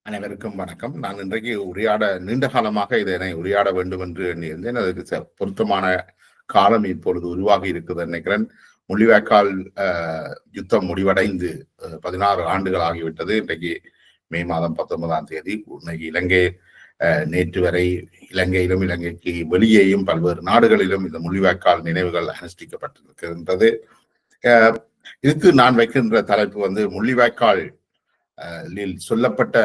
அனைவருக்கும் வணக்கம். நான் இன்றைக்கு நீண்ட காலமாக இதனை உரையாட வேண்டும் என்று எண்ணியிருந்தேன். அதுக்கு பொருத்தமான காலம் இப்பொழுது உருவாகி இருக்குது நினைக்கிறேன். முள்ளிவாய்க்கால் யுத்தம் முடிவடைந்து 16 ஆண்டுகள் ஆகிவிட்டது. இன்றைக்கு மே மாதம் 19ஆம் தேதி. இன்னைக்கு இலங்கை நேற்று வரை இலங்கையிலும் இலங்கைக்கு வெளியேயும் பல்வேறு நாடுகளிலும் இந்த முள்ளிவாய்க்கால் நினைவுகள் அனுஷ்டிக்கப்பட்டிருக்கின்றது. இதுக்கு நான் வைக்கின்ற தலைப்பு முள்ளிவாய்க்கால் சொல்லப்பட்ட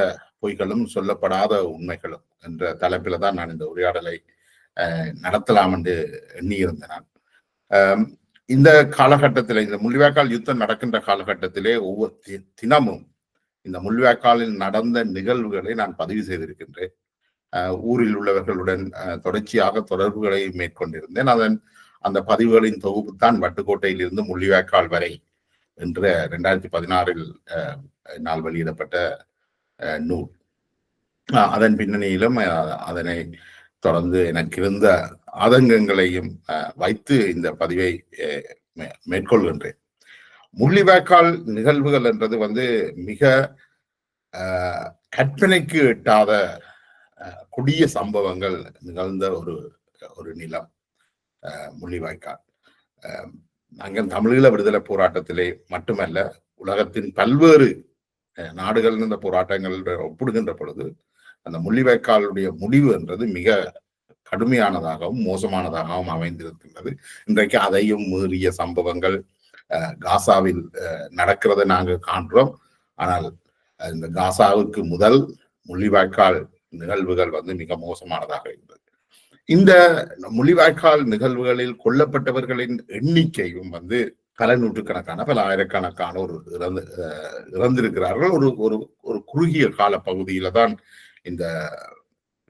பொய்களும் சொல்லப்படாத உண்மைகளும் என்ற தலைப்பில தான் நான் இந்த உரையாடலை நடத்தலாம் என்று எண்ணியிருந்தேன். இந்த காலகட்டத்திலே, இந்த முள்ளிவாய்க்கால் யுத்தம் நடக்கின்ற காலகட்டத்திலே ஒவ்வொரு தினமும் இந்த முள்ளிவாய்க்காலில் நடந்த நிகழ்வுகளை நான் பதிவு செய்திருக்கின்றேன். ஊரில் உள்ளவர்களுடன் தொடர்ச்சியாக தொடர்புகளை மேற்கொண்டிருந்தேன். அந்த பதிவுகளின் தொகுப்பு தான் வட்டுக்கோட்டையில் இருந்து முள்ளிவாய்க்கால் வரை என்ற 2016 நாள் வெளியிடப்பட்ட நூல். அதன் பின்னணியிலும் அதனை தொடர்ந்து எனக்கு இருந்த ஆதங்கங்களையும் வைத்து இந்த பதிவை மேற்கொள்கின்றேன். முள்ளிவாய்க்கால் நிகழ்வுகள் என்றது மிக கற்பனைக்கு எட்டாத கொடிய சம்பவங்கள் நிகழ்ந்த ஒரு நிலம் முள்ளிவாய்க்கால். நாங்கள் தமிழீழ விடுதலை போராட்டத்திலே மட்டுமல்ல, உலகத்தின் பல்வேறு நாடுகள் இந்த போராட்டங்கள் ஒப்பிடுகின்ற பொழுது அந்த முள்ளிவாய்க்காலுடைய முடிவு என்றது மிக கடுமையானதாகவும் மோசமானதாகவும் அமைந்திருக்கின்றது. இன்றைக்கு அதையும் மீறிய சம்பவங்கள் காசாவில் நடக்கிறத நாங்கள் காண்கிறோம். ஆனால் இந்த காசாவுக்கு முதல் முள்ளிவாய்க்கால் நிகழ்வுகள் மிக மோசமானதாக இருந்தது. இந்த முள்ளிவாய்க்கால் நிகழ்வுகளில் கொல்லப்பட்டவர்களின் எண்ணிக்கையும் பல நூற்றுக்கணக்கான, பல ஆயிரக்கணக்கானோர் இறந்திருக்கிறார்கள். ஒரு குறுகிய கால பகுதியில தான் இந்த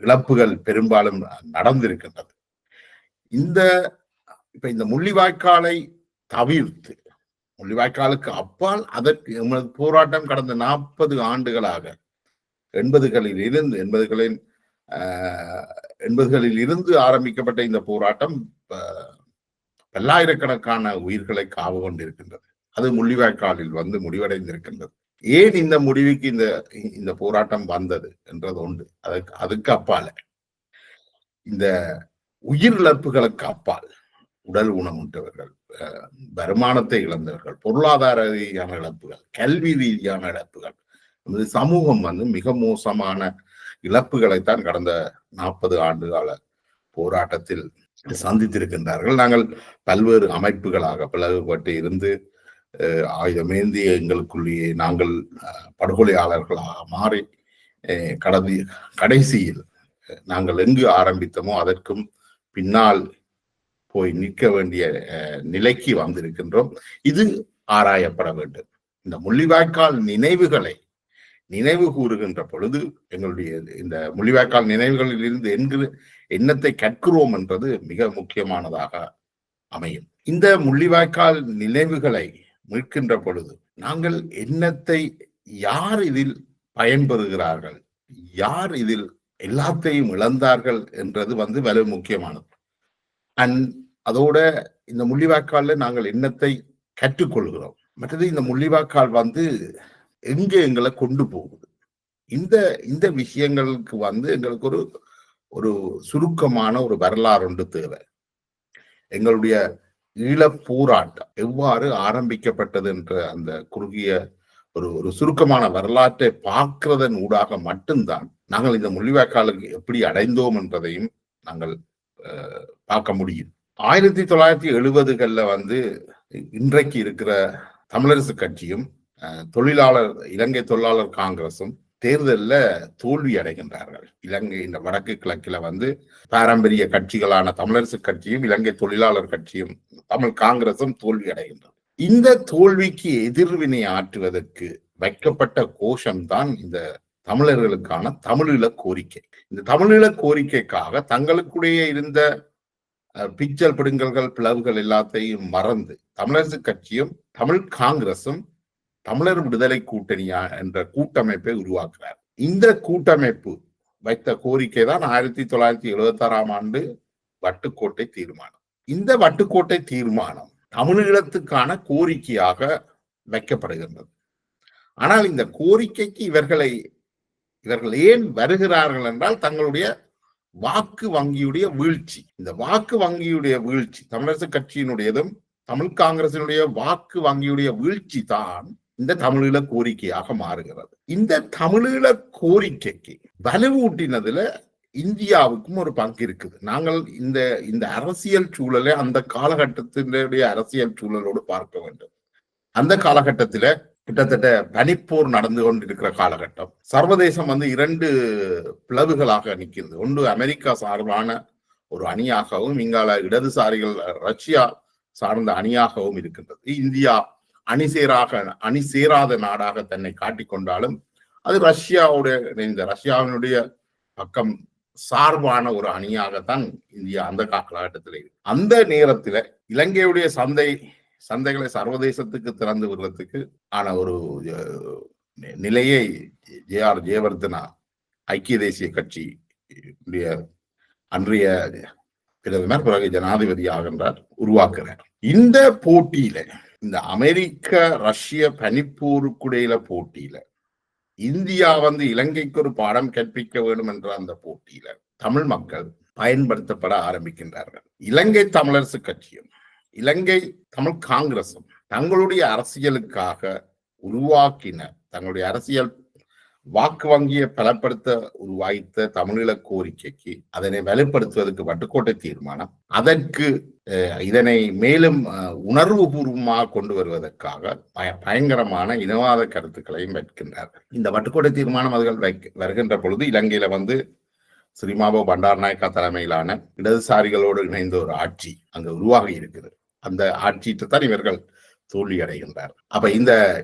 இழப்புகள் பெரும்பாலும் நடந்திருக்கின்றது. இப்ப இந்த முள்ளிவாய்க்காலை தவிர்த்து, முள்ளிவாய்க்காலுக்கு அப்பால் அதற்கு எமது போராட்டம் கடந்த 40 ஆண்டுகளாக 80களில் இருந்து ஆரம்பிக்கப்பட்ட இந்த போராட்டம் பல்லாயிரக்கணக்கான உயிர்களை காவு கொண்டிருக்கின்றது. அது முள்ளிவாய்க்காலில் முடிவடைந்திருக்கின்றது. ஏன் இந்த முடிவுக்கு இந்த போராட்டம் வந்தது என்றது உண்டு. அதுக்கு அப்பால இந்த உயிரிழப்புகளுக்கு அப்பால் உடல் ஊனமுற்றவர்கள், வருமானத்தை இழந்தவர்கள், பொருளாதார ரீதியான இழப்புகள், கல்வி ரீதியான இழப்புகள், சமூகம் மிக மோசமான இழப்புகளைத்தான் கடந்த 40 ஆண்டு கால போராட்டத்தில் சந்தித்திருக்கின்றார்கள். நாங்கள் பல்வேறு அமைப்புகளாக பிளவுபட்டு இருந்து ஆயுதமேந்தி எங்களுக்குள்ளேயே நாங்கள் படுகொலையாளர்களாக மாறி கடைசியில் நாங்கள் எங்கு ஆரம்பித்தோமோ அதற்கும் பின்னால் போய் நிற்க வேண்டிய நிலைக்கு வந்திருக்கின்றோம். இது ஆராயப்பட வேண்டும். இந்த முள்ளிவாய்க்கால் நினைவுகளை நினைவு கூறுகின்ற பொழுது எங்களுடைய இந்த முள்ளிவாய்க்கால் நினைவுகளில் இருந்து எண்ணத்தை கற்கிறோம் என்றது மிக முக்கியமானதாக அமையும். இந்த முள்ளிவாய்க்கால் நினைவுகளை மீட்கின்ற பொழுது நாங்கள் எண்ணத்தை, யார் இதில் பயன்பெறுகிறார்கள், யார் இதில் எல்லாத்தையும் இழந்தார்கள் என்றது வலு முக்கியமானது. அதோட இந்த முள்ளிவாய்க்கால்ல நாங்கள் எண்ணத்தை கற்றுக்கொள்கிறோம். மற்றது இந்த முள்ளிவாய்க்கால் எங்கே எங்களை கொண்டு போகுது, இந்த விஷயங்களுக்கு எங்களுக்கு ஒரு சுருக்கமான ஒரு வரலாறு ஒன்று தேவை. எங்களுடைய ஈழப் போராட்டம் எவ்வாறு ஆரம்பிக்கப்பட்டது என்ற அந்த குறுகிய ஒரு சுருக்கமான வரலாற்றை பார்க்கிறதன் ஊடாக மட்டும்தான் நாங்கள் இந்த முள்ளிவாய்க்காலுக்கு எப்படி அடைந்தோம் என்பதையும் நாங்கள் பார்க்க முடியும். 1970களில் இன்றைக்கு இருக்கிற தமிழரசு கட்சியும் இலங்கை தொழிலாளர் காங்கிரசும் தேர்தலில் தோல்வி அடைகின்றார்கள். இலங்கை இந்த வடக்கு கிழக்கில் பாரம்பரிய கட்சிகளான தமிழரசு கட்சியும் இலங்கை தொழிலாளர் கட்சியும் தமிழ் காங்கிரசும் தோல்வி அடைகின்றன. இந்த தோல்விக்கு எதிர்வினை ஆற்றுவதற்கு வைக்கப்பட்ட கோஷம்தான் இந்த தமிழர்களுக்கான தமிழீழ கோரிக்கை. இந்த தமிழீழ கோரிக்கைக்காக தங்களுக்குடைய இருந்த பிச்சல் பிடுங்கல்கள், பிளவுகள் எல்லாத்தையும் மறந்து தமிழரசு கட்சியும் தமிழ் காங்கிரசும் தமிழர் விடுதலை கூட்டணியா என்ற கூட்டமைப்பை உருவாக்குறார். இந்த கூட்டமைப்பு வைத்த கோரிக்கை தான் 1976ஆம் ஆண்டு வட்டுக்கோட்டை தீர்மானம். இந்த வட்டுக்கோட்டை தீர்மானம் தமிழீழத்துக்கான கோரிக்கையாக வைக்கப்படுகின்றது. ஆனால் இந்த கோரிக்கைக்கு இவர்களை இவர்கள் ஏன் வருகிறார்கள் என்றால் தங்களுடைய வாக்கு வங்கியுடைய வீழ்ச்சி. இந்த வாக்கு வங்கியுடைய வீழ்ச்சி, தமிழரசு கட்சியினுடையதும் தமிழ் காங்கிரசினுடைய வாக்கு வங்கியுடைய வீழ்ச்சி தான் இந்த தமிழீழ கோரிக்கையாக மாறுகிறது. இந்த தமிழீழ கோரிக்கைக்கு வலுவூட்டினதுல இந்தியாவுக்கும் ஒரு பங்கு இருக்குது. நாங்கள் இந்த இந்த அரசியல் சூழலை அந்த காலகட்டத்தினுடைய அரசியல் சூழலோடு பார்க்க வேண்டும். அந்த காலகட்டத்தில கிட்டத்தட்ட பனிப்போர் நடந்து கொண்டிருக்கிற காலகட்டம். சர்வதேசம் இரண்டு பிளவுகளாக நிற்கிறது. ஒன்று அமெரிக்கா சார்பான ஒரு அணியாகவும், இங்கால இடதுசாரிகள் ரஷ்யா சார்ந்த அணியாகவும் இருக்கின்றது. இந்தியா அணி சேராத நாடாக தன்னை காட்டிக்கொண்டாலும் அது ரஷ்யாவுடைய இணைந்த ரஷ்யாவினுடைய பக்கம் சார்பான ஒரு அணியாகத்தான் இந்தியா அந்த காலகட்டத்தில். அந்த நேரத்தில் இலங்கையுடைய சந்தைகளை சர்வதேசத்துக்கு திறந்து விடுறதுக்கு ஆன ஒரு நிலையை ஜெயவர்தனா ஐக்கிய தேசிய கட்சி அன்றைய பிரதமர் பிறகு ஜனாதிபதி ஆகின்றார் உருவாக்குறார். இந்த போட்டியில, இந்த அமெரிக்க ரஷ்ய பனிப்போருக்குடையில போட்டியில இந்தியா இலங்கைக்கு ஒரு பாடம் கற்பிக்க வேண்டும் என்ற அந்த போட்டியில தமிழ் மக்கள் பயன்படுத்தப்பட ஆரம்பிக்கின்றார்கள். இலங்கை தமிழரசு கட்சியும் இலங்கை தமிழ் காங்கிரசும் தங்களுடைய அரசியலுக்காக உருவாக்கின, தங்களுடைய அரசியல் வாக்கு வங்கியை பலப்படுத்த உருவாய்த்த தமிழீழ கோரிக்கைக்கு அதனை வலுப்படுத்துவதற்கு வட்டுக்கோட்டை தீர்மானம், அதற்கு இதனை மேலும் உணர்வு பூர்வமாக கொண்டு வருவதற்காக பயங்கரமான இனவாத கருத்துக்களையும் வைக்கின்றார்கள். இந்த வட்டுக்கோட்டை தீர்மானம் அவர்கள் வருகின்ற பொழுது இலங்கையில ஸ்ரீமாபோ பண்டாரநாயக்கா தலைமையிலான இடதுசாரிகளோடு இணைந்த ஒரு ஆட்சி அங்கு உருவாகி இருக்குது. அந்த ஆட்சியைத்தான் இவர்கள் தோல்வி அடைகின்றார். அப்ப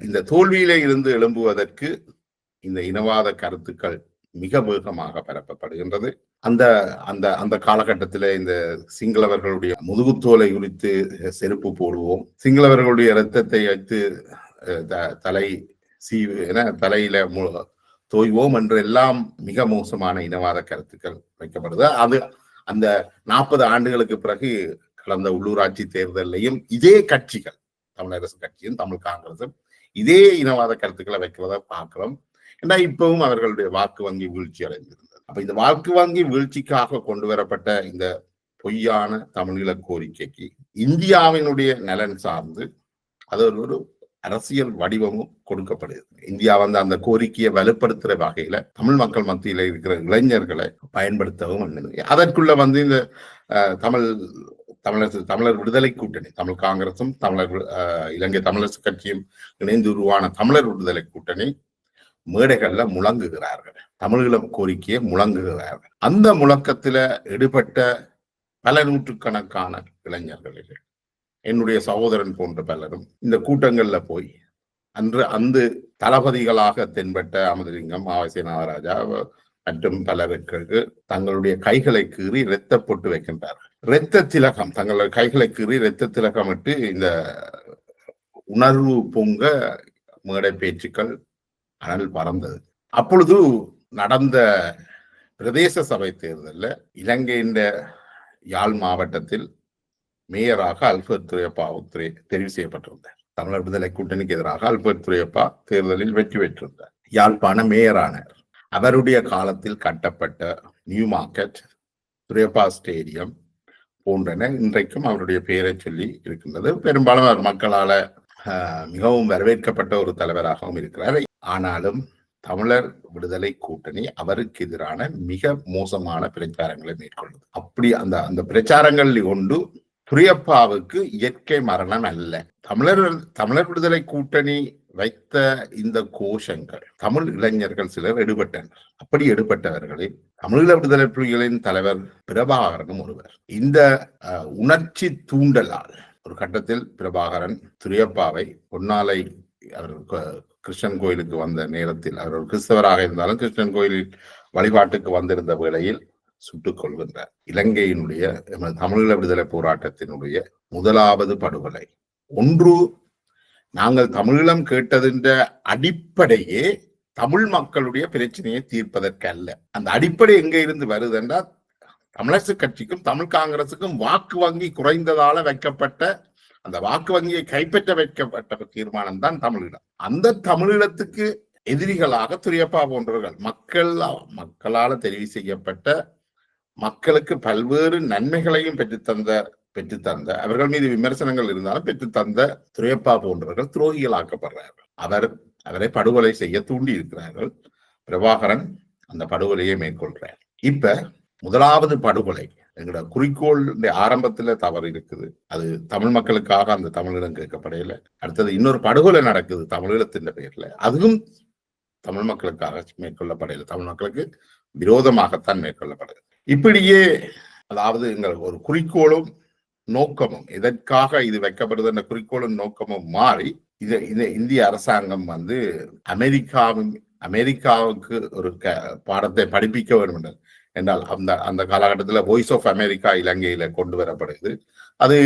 இந்த தோல்வியில இருந்து எழும்புவதற்கு இந்த இனவாத கருத்துக்கள் மிக வேகமாக பரப்பப்படுகின்றது. அந்த அந்த அந்த காலகட்டத்தில் இந்த சிங்களவர்களுடைய முதுகுத்தோலை உரித்து செருப்பு போடுவோம், சிங்களவர்களுடைய இரத்தத்தை வைத்து தலை சீவு என தலையில தோய்வோம் என்று எல்லாம் மிக மோசமான இனவாத கருத்துக்கள் வைக்கப்படுது. அது அந்த 40 ஆண்டுகளுக்கு பிறகு கடந்த உள்ளூராட்சி தேர்தலையும் இதே கட்சிகள், தமிழரசு கட்சியும் தமிழ் காங்கிரசும் இதே இனவாத கருத்துக்களை வைக்கிறத பார்க்கிறோம். ஏன்னா இப்பவும் அவர்களுடைய வாக்கு வங்கி வீழ்ச்சி அடைந்திருந்தது. அப்ப இந்த வாக்கு வங்கி வீழ்ச்சிக்காக கொண்டு வரப்பட்ட இந்த பொய்யான தமிழீழ கோரிக்கைக்கு இந்தியாவினுடைய நலன் சார்ந்து அது ஒரு அரசியல் வடிவமும் கொடுக்கப்படுது. இந்தியா அந்த கோரிக்கையை வலுப்படுத்துற வகையில தமிழ் மக்கள் மத்தியில இருக்கிற இளைஞர்களை பயன்படுத்தவும் அதற்குள்ள இந்த தமிழர் விடுதலை கூட்டணி, தமிழ் காங்கிரசும் இலங்கை தமிழரசு கட்சியும் இணைந்து உருவான தமிழர் விடுதலை கூட்டணி மேடைகள்ல முழங்குகிறார்கள், தமிழீழ கோரிக்கையை முழங்குகிறார்கள். அந்த முழக்கத்துல ஈடுபட்ட பல நூற்றுக்கணக்கான இளைஞர்கள், என்னுடைய சகோதரன் போன்ற பலரும் இந்த கூட்டங்கள்ல போய் அந்த தளபதிகளாக தென்பட்ட அமதலிங்கம், ஆவசிய நாகராஜா மற்றும் பலருக்கு தங்களுடைய கைகளை கீறி இரத்த பொட்டு வைக்கின்றார்கள். இரத்த திலகம், தங்களுடைய கைகளை கீறி இரத்த திலகம் இட்டு இந்த உணர்வு பொங்க மேடை பேச்சுக்கள் அனல் பறந்தது. அப்பொழுது நடந்த பிரதேச சபை தேர்தலில் இலங்கையின் யாழ் மாவட்டத்தில் மேயராக அல்பர்ட் துரையப்பா தெரிவு செய்யப்பட்டிருந்தார். தமிழர் விடுதலை கூட்டணிக்கு எதிராக அல்பர்ட் துரையப்பா தேர்தலில் வெற்றி பெற்றிருந்தார். யாழ்ப்பாண மேயரானார். அவருடைய காலத்தில் கட்டப்பட்ட நியூ மார்க்கெட், துரையப்பா ஸ்டேடியம் போன்றன இன்றைக்கும் அவருடைய பெயரை சொல்லி இருக்கின்றது. பெரும்பாலும் அவர் மக்களால மிகவும் வரவேற்கப்பட்ட ஒரு தலைவராகவும் இருக்கிறார். ஆனாலும் தமிழர் விடுதலை கூட்டணி அவருக்கு எதிரான மிக மோசமான பிரச்சாரங்களை மேற்கொள்ளுது. அப்படி அந்த பிரச்சாரங்கள் கொண்டு துரையப்பாவுக்கு இயற்கை மரணம் அல்ல. தமிழர் விடுதலை கூட்டணி வைத்த இந்த கோஷங்கள் தமிழ் இளைஞர்கள் சிலர் எடுபட்டனர். அப்படி எடுபட்டவர்களில் தமிழீழ விடுதலை புலிகளின் தலைவர் பிரபாகரனும் ஒருவர். இந்த உணர்ச்சி தூண்டலால் ஒரு கட்டத்தில் பிரபாகரன் துரையப்பாவை பொன்னாலை கிருஷ்ணன் கோயிலுக்கு வந்த நேரத்தில், அவர் ஒரு கிறிஸ்தவராக இருந்தாலும் கிருஷ்ணன் கோயிலில் வழிபாட்டுக்கு வந்திருந்த வேளையில் சுட்டுக் கொள்கின்றார். இலங்கையினுடைய தமிழீழ விடுதலை போராட்டத்தினுடைய முதலாவது படுகொலை. ஒன்று, நாங்கள் தமிழீழம் கேட்டதின் அடிப்படையே தமிழ் மக்களுடைய பிரச்சனையை தீர்ப்பதற்கு அல்ல. அந்த அடிப்படை எங்க இருந்து வருது என்றால் தமிழரசு கட்சிக்கும் தமிழ் காங்கிரசுக்கும் வாக்கு வங்கி குறைந்ததால வைக்கப்பட்ட அந்த வாக்கு வங்கியை கைப்பற்ற வைக்கப்பட்ட தீர்மானம் தான் தமிழீழம். அந்த தமிழீழத்துக்கு எதிரிகளாக துரியப்பா போன்றவர்கள் மக்களால் தெரிவு செய்யப்பட்ட மக்களுக்கு பல்வேறு நன்மைகளையும் பெற்றுத்தந்த அவர்கள் மீது விமர்சனங்கள் இருந்தாலும் பெற்றுத்தந்த துரையப்பா போன்றவர்கள் துரோகிகளாக்கப்படுறார்கள். அவரை படுகொலை செய்ய தூண்டி இருக்கிறார்கள். பிரபாகரன் அந்த படுகொலையை மேற்கொள்றார். இப்ப முதலாவது படுகொலை எங்களோட குறிக்கோள் ஆரம்பத்துல தவறு இருக்குது. அது தமிழ் மக்களுக்காக அந்த தமிழீழம் கேட்கப்படையில. அடுத்தது இன்னொரு படுகொலை நடக்குது தமிழீழத்தின் பெயர்ல. அதுவும் தமிழ் மக்களுக்காக மேற்கொள்ளப்படையில. தமிழ் மக்களுக்கு விரோதமாகத்தான் மேற்கொள்ளப்படுது. இப்படியே அதாவது எங்கள் ஒரு குறிக்கோளும் நோக்கமும் எதற்காக இது வைக்கப்படுது என்ற குறிக்கோளும் நோக்கமும் மாறி இந்திய அரசாங்கம் வந்து அமெரிக்காவுக்கு ஒரு பாடத்தை படிப்பிக்க வேண்டும் என்றால் அந்த காலகட்டத்தில் வாய்ஸ் ஆஃப் அமெரிக்கா இலங்கையில கொண்டு வரப்படுது. அது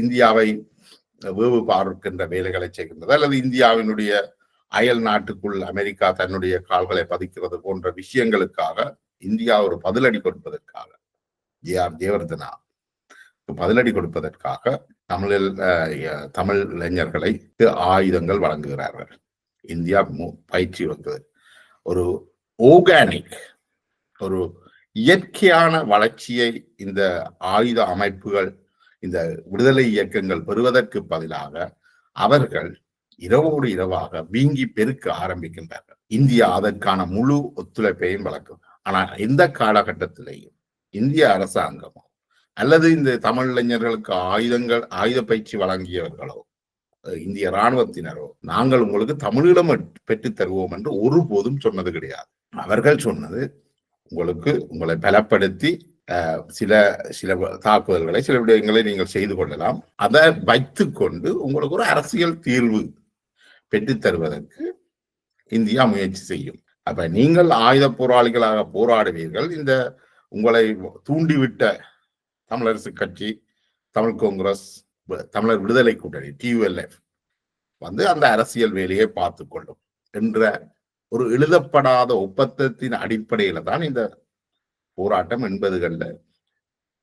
இந்தியாவை வேவு பார்க்கின்ற வேலைகளை செய்கின்றது, அல்லது இந்தியாவினுடைய அயல் நாட்டுக்குள் அமெரிக்கா தன்னுடைய கால்களை பதிக்கிறது போன்ற விஷயங்களுக்காக இந்தியா ஒரு பதிலடி கொடுப்பதற்காக ஜெயவர்தனா பதிலடி கொடுப்பதற்காக தமிழ் இளைஞர்களை ஆயுதங்கள் வழங்குகிறார்கள். இந்தியா பயிற்சி வந்தது. ஒரு ஆர்கானிக் ஒரு இயற்கையான வளர்ச்சியை இந்த ஆயுத அமைப்புகள் இந்த விடுதலை இயக்கங்கள் பெறுவதற்கு பதிலாக அவர்கள் இரவோடு இரவாக வீங்கி பெருக்க ஆரம்பிக்கின்றார்கள். இந்தியா அதற்கான முழு ஒத்துழைப்பையும் வழங்கும். ஆனால் எந்த காலகட்டத்திலேயும் இந்திய அரசாங்கமோ அல்லது இந்த தமிழ் இளைஞர்களுக்கு ஆயுத பயிற்சி வழங்கியவர்களோ இந்திய இராணுவத்தினரோ நாங்கள் உங்களுக்கு தமிழீழம் பெற்றுத் தருவோம் என்று ஒருபோதும் சொன்னது கிடையாது. அவர்கள் சொன்னது உங்களை பலப்படுத்தி சில தாக்குதல்களை சில விடயங்களை நீங்கள் செய்து கொள்ளலாம், அதை வைத்துக் கொண்டு உங்களுக்கு ஒரு அரசியல் தீர்வு பெற்றுத் தருவதற்கு இந்தியா முயற்சி செய்யும். அப்ப நீங்கள் ஆயுத போராளிகளாக போராடுவீர்கள். இந்த உங்களை தூண்டிவிட்ட தமிழரசு கட்சி, தமிழ் காங்கிரஸ், தமிழர் விடுதலை கூட்டணி TULF வந்து அந்த அரசியல் வேலையை பார்த்து கொள்ளும் என்ற ஒரு எழுதப்படாத ஒப்பந்தத்தின் அடிப்படையில தான் இந்த போராட்டம்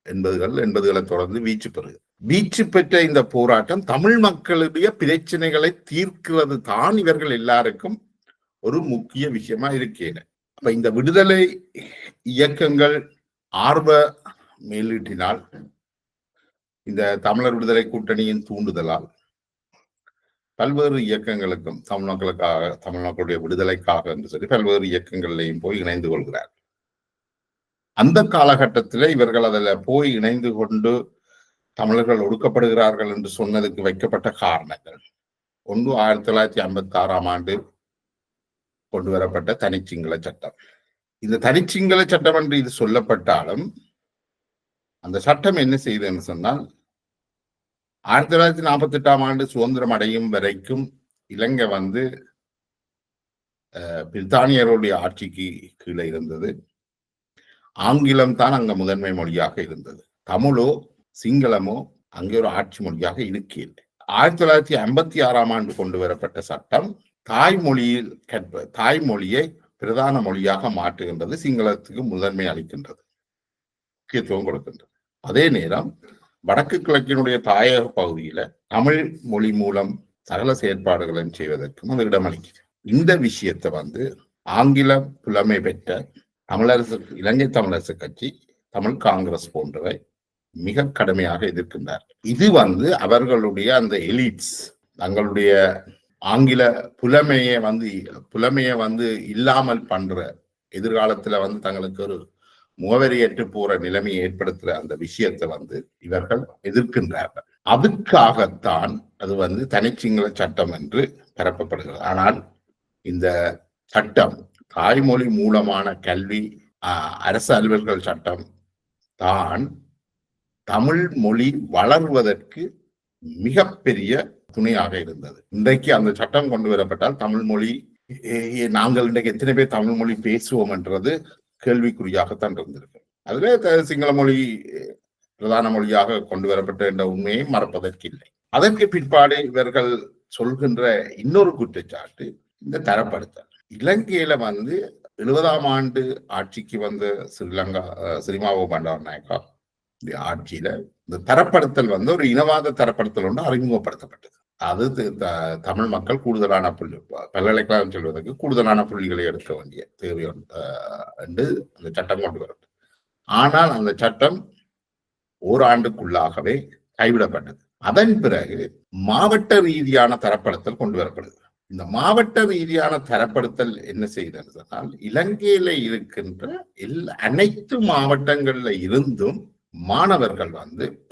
80களை தொடர்ந்து வீச்சு பெற்ற இந்த போராட்டம் தமிழ் மக்களுடைய பிரச்சனைகளை தீர்க்கிறது தான் இவர்கள் எல்லாருக்கும் ஒரு முக்கிய விஷயமா இருக்கேன். அப்ப இந்த விடுதலை இயக்கங்கள் ஆர்வ மேலீட்டினால், இந்த தமிழர் விடுதலை கூட்டணியின் தூண்டுதலால் பல்வேறு இயக்கங்களுக்கும் தமிழ் மக்களுடைய விடுதலைக்காக என்று சொல்லி பல்வேறு இயக்கங்களையும் போய் இணைந்து கொள்கிறார். அந்த காலகட்டத்தில் இவர்கள் அதில் போய் இணைந்து கொண்டு தமிழர்கள் ஒடுக்கப்படுகிறார்கள் என்று சொன்னதுக்கு வைக்கப்பட்ட காரணங்கள் ஒன்று 1956ஆம் ஆண்டு கொண்டு வரப்பட்ட தனிச்சிங்கள சட்டம். இந்த தனிச்சிங்கள சட்டம் என்று இது சொல்லப்பட்டாலும் அந்த சட்டம் என்ன செய்யுதுன்னு சொன்னால் 1948ஆம் ஆண்டு சுதந்திரம் அடையும் வரைக்கும் இலங்கை வந்து பிரித்தானியருடைய ஆட்சிக்கு கீழே இருந்தது. ஆங்கிலம் தான் அங்க முதன்மை மொழியாக இருந்தது. தமிழோ சிங்களமோ அங்கே ஒரு ஆட்சி மொழியாக இருக்கவில்லை. 1956ஆம் ஆண்டு கொண்டு வரப்பட்ட சட்டம் தாய்மொழியை பிரதான மொழியாக மாற்றுகின்றது, சிங்களத்துக்கு முதன்மை அளிக்கின்றது, முக்கியத்துவம் கொடுக்கின்றது. அதே நேரம் வடக்கு கிழக்கினுடைய தாயக பகுதியில தமிழ் மொழி மூலம் சகல செயற்பாடுகளையும் செய்வதற்கும் அது இடமளிக்கிறது. இந்த விஷயத்தை வந்து ஆங்கில புலமை பெற்ற இலங்கை தமிழரசு கட்சி, தமிழ் காங்கிரஸ் போன்றவை மிக கடுமையாக எதிர்க்கின்றார். இது வந்து அவர்களுடைய அந்த எலிட்ஸ் தங்களுடைய ஆங்கில புலமையை வந்து இல்லாமல் பண்ற, எதிர்காலத்துல வந்து தங்களுக்கு ஒரு முகவரியற்று போற நிலைமையை ஏற்படுத்துற அந்த விஷயத்தை வந்து இவர்கள் எதிர்க்கின்றார்கள். அதுக்காகத்தான் அது வந்து தனிச்சிங்கள சட்டம் என்று பரப்பப்படுகிறது. ஆனால் இந்த சட்டம் தாய்மொழி மூலமான கல்வி அரசு அலுவல்கள் சட்டம் தான் தமிழ் மொழி வளர்வதற்கு மிகப்பெரிய துணையாக இருந்தது. இன்றைக்கு அந்த சட்டம் கொண்டு வரப்பட்டால் தமிழ் மொழி, நாங்கள் இன்றைக்கு எத்தனை பேர் தமிழ் மொழி பேசுவோம் என்றது கேள்விக்குறியாகத்தான் இருந்திருக்கு. அதுவே சிங்கள மொழி பிரதான மொழியாக கொண்டு வரப்பட்ட என்ற உண்மையை மறப்பதற்கு இல்லை. அதற்கு பிற்பாடு இவர்கள் சொல்கின்ற இன்னொரு குற்றச்சாட்டு இந்த தரப்படுத்தல். இலங்கையில வந்து 70ஆம் ஆண்டு ஆட்சிக்கு வந்த ஸ்ரீமாவோ பண்டாரநாயக்கா ஆட்சியில இந்த தரப்படுத்தல் வந்து ஒரு இனவாத தரப்படுத்தல் ஒன்று அறிமுகப்படுத்தப்பட்டது. அது தமிழ் மக்கள் கூடுதலான புள்ளி பல்கலைக்கழகம் செல்வதற்கு கூடுதலான புள்ளிகளை எடுக்க வேண்டிய தேவை என்று அந்த சட்டம் கொண்டு வரும். ஆனால் அந்த சட்டம் ஓராண்டுக்குள்ளாகவே கைவிடப்பட்டது. அதன் பிறகு மாவட்ட ரீதியான தரப்படுத்தல் கொண்டு வரப்படுது. இந்த மாவட்ட ரீதியான தரப்படுத்தல் என்ன செய்தது சொன்னால், இலங்கையில இருக்கின்ற அனைத்து மாவட்டங்கள்ல இருந்தும் மாணவர்கள்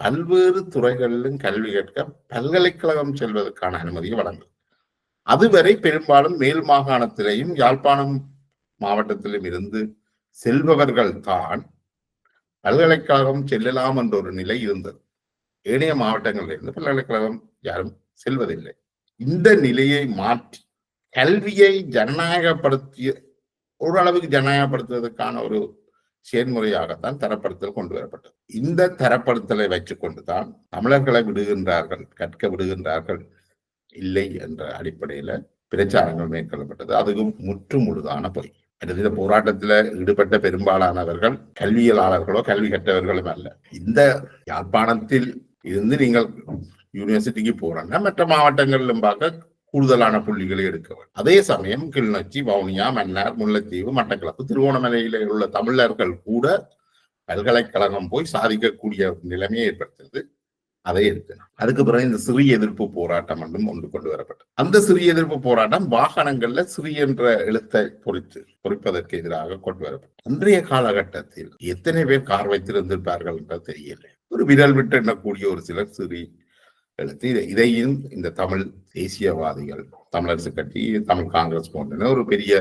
பல்வேறு துறைகளிலும் கல்வி கற்க பல்கலைக்கழகம் செல்வதற்கான அனுமதியை வழங்குது. அதுவரை பெரும்பாலும் மேல் மாகாணத்திலேயும் யாழ்ப்பாணம் மாவட்டத்திலும் இருந்து செல்பவர்கள் தான் பல்கலைக்கழகம் செல்லலாம் என்ற ஒரு நிலை இருந்தது. ஏனைய மாவட்டங்களில் இருந்து பல்கலைக்கழகம் யாரும் செல்வதில்லை. இந்த நிலையை மாற்றி கல்வியை ஜனநாயகப்படுத்திய ஓரளவுக்கு ஜனநாயகப்படுத்துவதற்கான ஒரு செயல்முறையாகத்தான் தரப்படுத்தல் கொண்டு வரப்பட்டது. இந்த தரப்படுத்தலை வைத்துக் கொண்டுதான் தமிழர்களை விடுகின்றார்கள், கற்க விடுகின்றார்கள் இல்லை என்ற அடிப்படையில பிரச்சாரங்கள் மேற்கொள்ளப்பட்டது. அதுவும் முற்றுமுழுதான பொய். இந்த போராட்டத்தில் ஈடுபட்ட பெரும்பாலானவர்கள் கல்வியலாளர்களோ கல்வி கற்றவர்களும் அல்ல. இந்த யாழ்ப்பாணத்தில் இருந்து நீங்கள் யூனிவர்சிட்டிக்கு போறேன்னா மற்ற மாவட்டங்களிலும் பார்க்க கூடுதலான புள்ளிகளை எடுக்க வேண்டும். அதே சமயம் கிளிநொச்சி, வவுனியா, மன்னார், முல்லைத்தீவு, மட்டக்களப்பு, திருவோணமலையில உள்ள தமிழர்கள் கூட பல்கலைக்கழகம் போய் சாதிக்கக்கூடிய நிலைமையை ஏற்படுத்துறது. அதை எடுக்கணும். அதுக்கு பிறகு இந்த சிறிய எதிர்ப்பு போராட்டம் என்றும் ஒன்று கொண்டு வரப்பட்டது. அந்த சிறிய எதிர்ப்பு போராட்டம் வாகனங்கள்ல சிறிய என்ற எழுத்தை பொறிப்பதற்கு எதிராக கொண்டு வரப்பட்டது. அன்றைய காலகட்டத்தில் எத்தனை பேர் கார் வைத்திருந்திருப்பார்கள் என்றது தெரியல. ஒரு விரல் விட்டு எண்ணக்கூடிய ஒரு சிலர் சிறி எழுத்து இதையும் இந்த தமிழ் தேசியவாதிகள், தமிழரசு கட்சி, தமிழ் காங்கிரஸ் போன்ற ஒரு பெரிய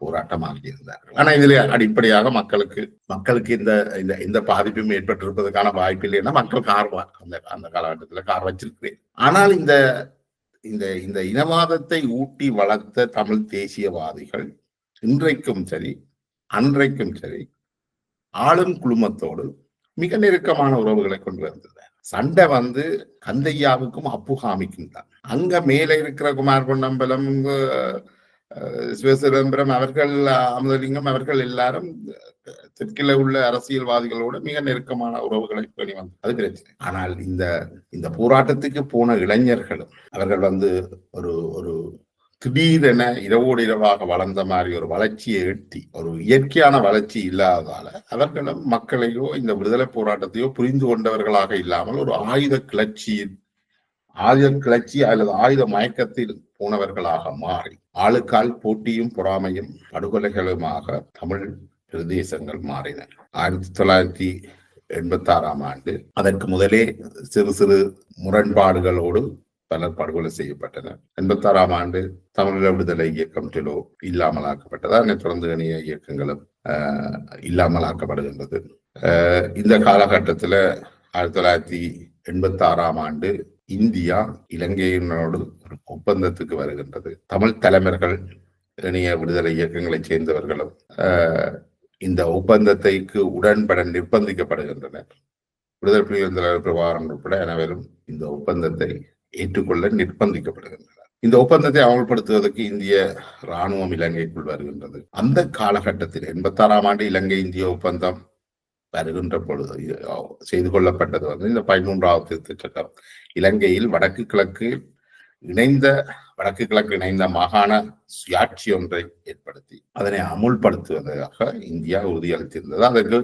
போராட்டமாக இருந்தார்கள். ஆனா இதுல அடிப்படையாக மக்களுக்கு இந்த பாதிப்பும் ஏற்பட்டிருப்பதற்கான வாய்ப்பு இல்லைன்னா மக்கள் கார் அந்த காலகட்டத்தில் கார் வச்சிருக்கிறேன். ஆனால் இந்த இந்த இனவாதத்தை ஊட்டி வளர்த்த தமிழ் தேசியவாதிகள் இன்றைக்கும் சரி அன்றைக்கும் சரி ஆளும் குழுமத்தோடு மிக நெருக்கமான உறவுகளை கொண்டு வந்தது. சண்டை கந்தையாவுக்கும் அப்புகாமிக்கும் தான். அங்க மேல இருக்கிற குமார் பொன்னம்பலம், சிவசிதம்பரம் அவர்கள், அமுதலிங்கம் அவர்கள் எல்லாரும் தெற்கில உள்ள அரசியல்வாதிகளோட மிக நெருக்கமான உறவுகளை பேணி வந்தது. அது பிரச்சனை. ஆனால் இந்த போராட்டத்துக்கு போன இளைஞர்களும் அவர்கள் ஒரு திடீரென இரவோடு இரவாக வளர்ந்த மாதிரி ஒரு வளர்ச்சியை எட்டி ஒரு இயற்கையான வளர்ச்சி இல்லாததால அவர்களும் மக்களையோ இந்த விடுதலை போராட்டத்தையோ புரிந்து கொண்டவர்களாக இல்லாமல் ஒரு ஆயுத கிளர்ச்சி அல்லது ஆயுத மயக்கத்தில் போனவர்களாக மாறி ஆளுக்கால் போட்டியும் பொறாமையும் படுகொலைகளுமாக தமிழ் பிரதேசங்கள் மாறின. 1986 ஆண்டு அதற்கு முதலே சிறு சிறு முரண்பாடுகளோடு பலர் படுகொலை செய்யப்பட்டனர். 86 ஆண்டு தமிழீழ விடுதலை இயக்கம் சிலோ இல்லாமலாக்கப்பட்டது. அதனைத் தொடர்ந்து இணைய இயக்கங்களும் இல்லாமலாக்கப்படுகின்றது. இந்த காலகட்டத்துல 1986 ஆண்டு இந்தியா இலங்கையினோடு ஒரு ஒப்பந்தத்துக்கு வருகின்றது. தமிழ் தலைவர்கள், இணைய விடுதலை இயக்கங்களை சேர்ந்தவர்களும் இந்த ஒப்பந்தத்தைக்கு உடன்பட நிர்பந்திக்கப்படுகின்றனர். விடுதலை புலிகள் தலைவர் பிரபாகரன் உட்பட அனைவரும் இந்த ஒப்பந்தத்தை ஏற்றுக்கொள்ள நிர்பந்திக்கப்படுகின்றனர். இந்த ஒப்பந்தத்தை அமல்படுத்துவதற்கு இந்திய இராணுவம் இலங்கைக்குள் வருகின்றது. அந்த காலகட்டத்தில் 86 ஆண்டு இலங்கை இந்திய ஒப்பந்தம் வருகின்ற பொழுது செய்து கொள்ளப்பட்டது இந்த 13வது திருத்தச் சட்டம். இலங்கையில் வடக்கு கிழக்கு இணைந்த மாகாண சுயாட்சி ஒன்றை ஏற்படுத்தி அதனை அமுல்படுத்துவதாக இந்தியா உறுதியளித்திருந்தது. அதற்கு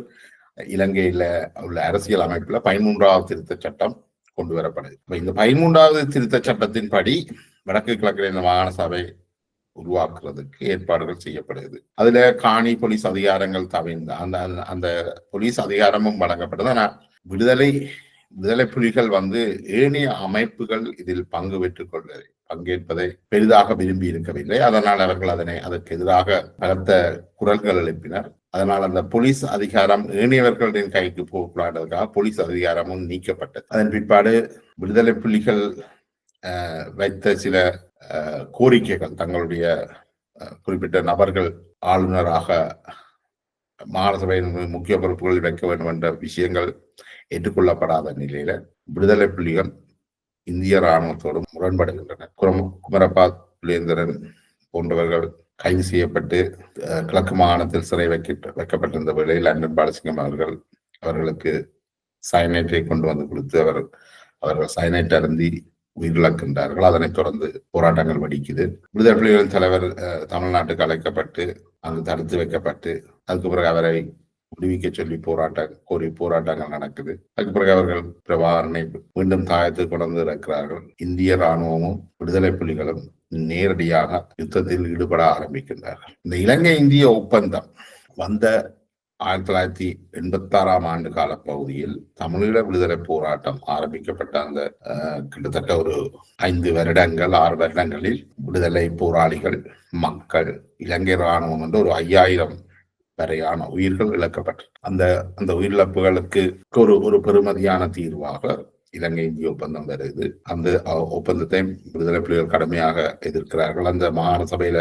இலங்கையில உள்ள அரசியல் அமைப்புல 13வது திருத்தச் சட்டம் கொண்டு வரப்படுது. இந்த 13வது திருத்த சட்டத்தின் படி வடக்கு கிழக்கு இந்த மாகாண சபை உருவாக்குறதுக்கு ஏற்பாடுகள் செய்யப்படுது. அதுல காணி போலீஸ் அதிகாரங்கள் தவிர்ந்த அந்த போலீஸ் அதிகாரமும் வழங்கப்பட்டது. ஆனால் விடுதலை புலிகள் ஏனைய அமைப்புகள் இதில் பங்கேற்பதை பெரிதாக விரும்பி இருக்கவில்லை. அதனால் அவர்கள் அதற்கு எதிராக பலத்த குரல்கள் எழுப்பினர். அதனால் அந்த போலீஸ் அதிகாரம் ஏனையவர்களின் கைக்கு போகக்கூடாததுக்காக போலீஸ் அதிகாரமும் நீக்கப்பட்டது. அதன் பிற்பாடு விடுதலை புலிகள் வைத்த சில கோரிக்கைகள், தங்களுடைய குறிப்பிட்ட நபர்கள் ஆளுநராக மாகாண சபையின் முக்கிய பொறுப்புகளில் வைக்க வேண்டும் என்ற விஷயங்கள் ஏற்றுக்கொள்ளப்படாத நிலையில விடுதலை புலிகள் இந்திய இராணுவத்தோடு முரண்படுகின்றனர். குமரப்பா புலேந்திரன் போன்றவர்கள் கைது செய்யப்பட்டு கிழக்கு மாகாணத்தில் சிறை வைக்கப்பட்டிருந்த வேளையில் லண்டன் பாலசிங்கம் அவர்களுக்கு சயனைட்டை கொண்டு வந்து கொடுத்து அவர்கள் சயனைட் அருந்தி உயிரிழக்கின்றார்கள். அதனைத் தொடர்ந்து போராட்டங்கள் வெடிக்குது. விடுதலை புலிகளின் தலைவர் தமிழ்நாட்டுக்கு அழைக்கப்பட்டு அங்கு தடுத்து வைக்கப்பட்டு அதுக்கு பிறகு அவரை விடுவிக்க சொல்லி போராட்டங்கள் நடக்குது. அதுக்கு பிறகு அவர்கள் பிரபாகரனை மீண்டும் தாயத்துக்கு கொண்டு இருக்கிறார்கள். இந்திய ராணுவமும் விடுதலை புலிகளும் நேரடியாக யுத்தத்தில் ஈடுபட ஆரம்பிக்கின்றார்கள். இந்த இலங்கை இந்திய ஒப்பந்தம் வந்த 1986 ஆண்டு கால பகுதியில் தமிழீழ விடுதலை போராட்டம் ஆரம்பிக்கப்பட்ட அந்த கிட்டத்தட்ட ஒரு 5 வருடங்கள் 6 வருடங்களில் விடுதலை போராளிகள் மக்கள் இலங்கை ராணுவம் என்று ஒரு 5000 வரையான உயிர்கள் இழக்கப்பட்டது. அந்த உயிரிழப்புகளுக்கு ஒரு பெருமதியான தீர்வாக இலங்கை இந்திய ஒப்பந்தம் வருது. அந்த ஒப்பந்தத்தை விடுதலை புலிகள் கடுமையாக எதிர்க்கிறார்கள். அந்த மாகாண சபையில